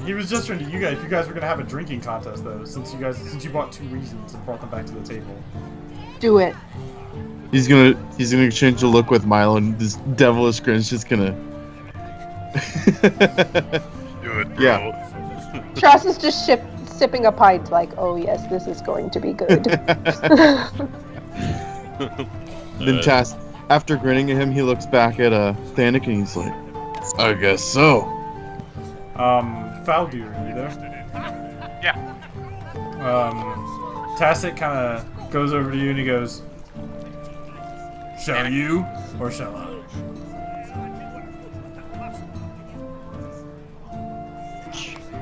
Speaker 1: He was just trying to you guys if you guys were gonna have a drinking contest though, since you bought 2 reasons and brought them back to the table.
Speaker 2: Do it.
Speaker 4: He's gonna exchange a look with Milo and this devilish grin's just gonna
Speaker 5: Do it, bro.
Speaker 4: Yeah.
Speaker 2: Tross is just sipping a pint like, oh yes, this is going to be good.
Speaker 4: Then After grinning at him, he looks back at Thanik and he's like, I guess so.
Speaker 1: Faldir, are you there?
Speaker 3: Yeah.
Speaker 1: Tastic kind of goes over to you and he goes, shall you or shall I?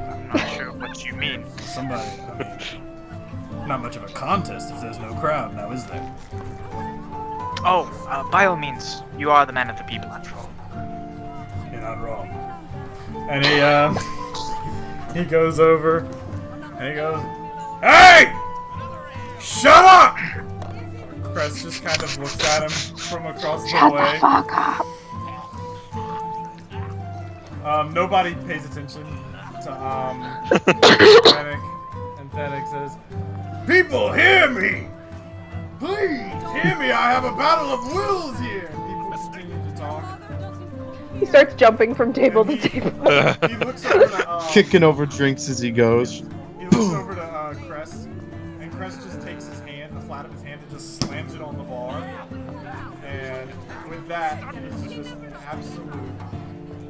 Speaker 3: I'm not sure what you mean.
Speaker 1: Somebody, I mean, not much of a contest if there's no crowd now, is there?
Speaker 3: Oh, by all means, you are the man of the people after all.
Speaker 1: You're not wrong. And he goes over and he goes, hey! Shut up! Crest just kind of looks at him from across the way.
Speaker 2: Shut the fuck up.
Speaker 1: Nobody pays attention to Thanik, and Thanik says, people, hear me! Please, hear me! I have a battle of wills here! And people continue to talk.
Speaker 2: He starts jumping from table to table.
Speaker 1: He looks over to
Speaker 4: Kicking over drinks as he goes.
Speaker 1: He looks over to Crest, and Crest just takes his hand, the flat of his hand, and just slams it on the bar. And with that, it's just an absolute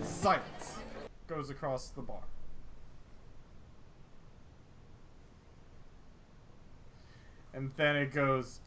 Speaker 1: silence goes across the bar. And then it goes,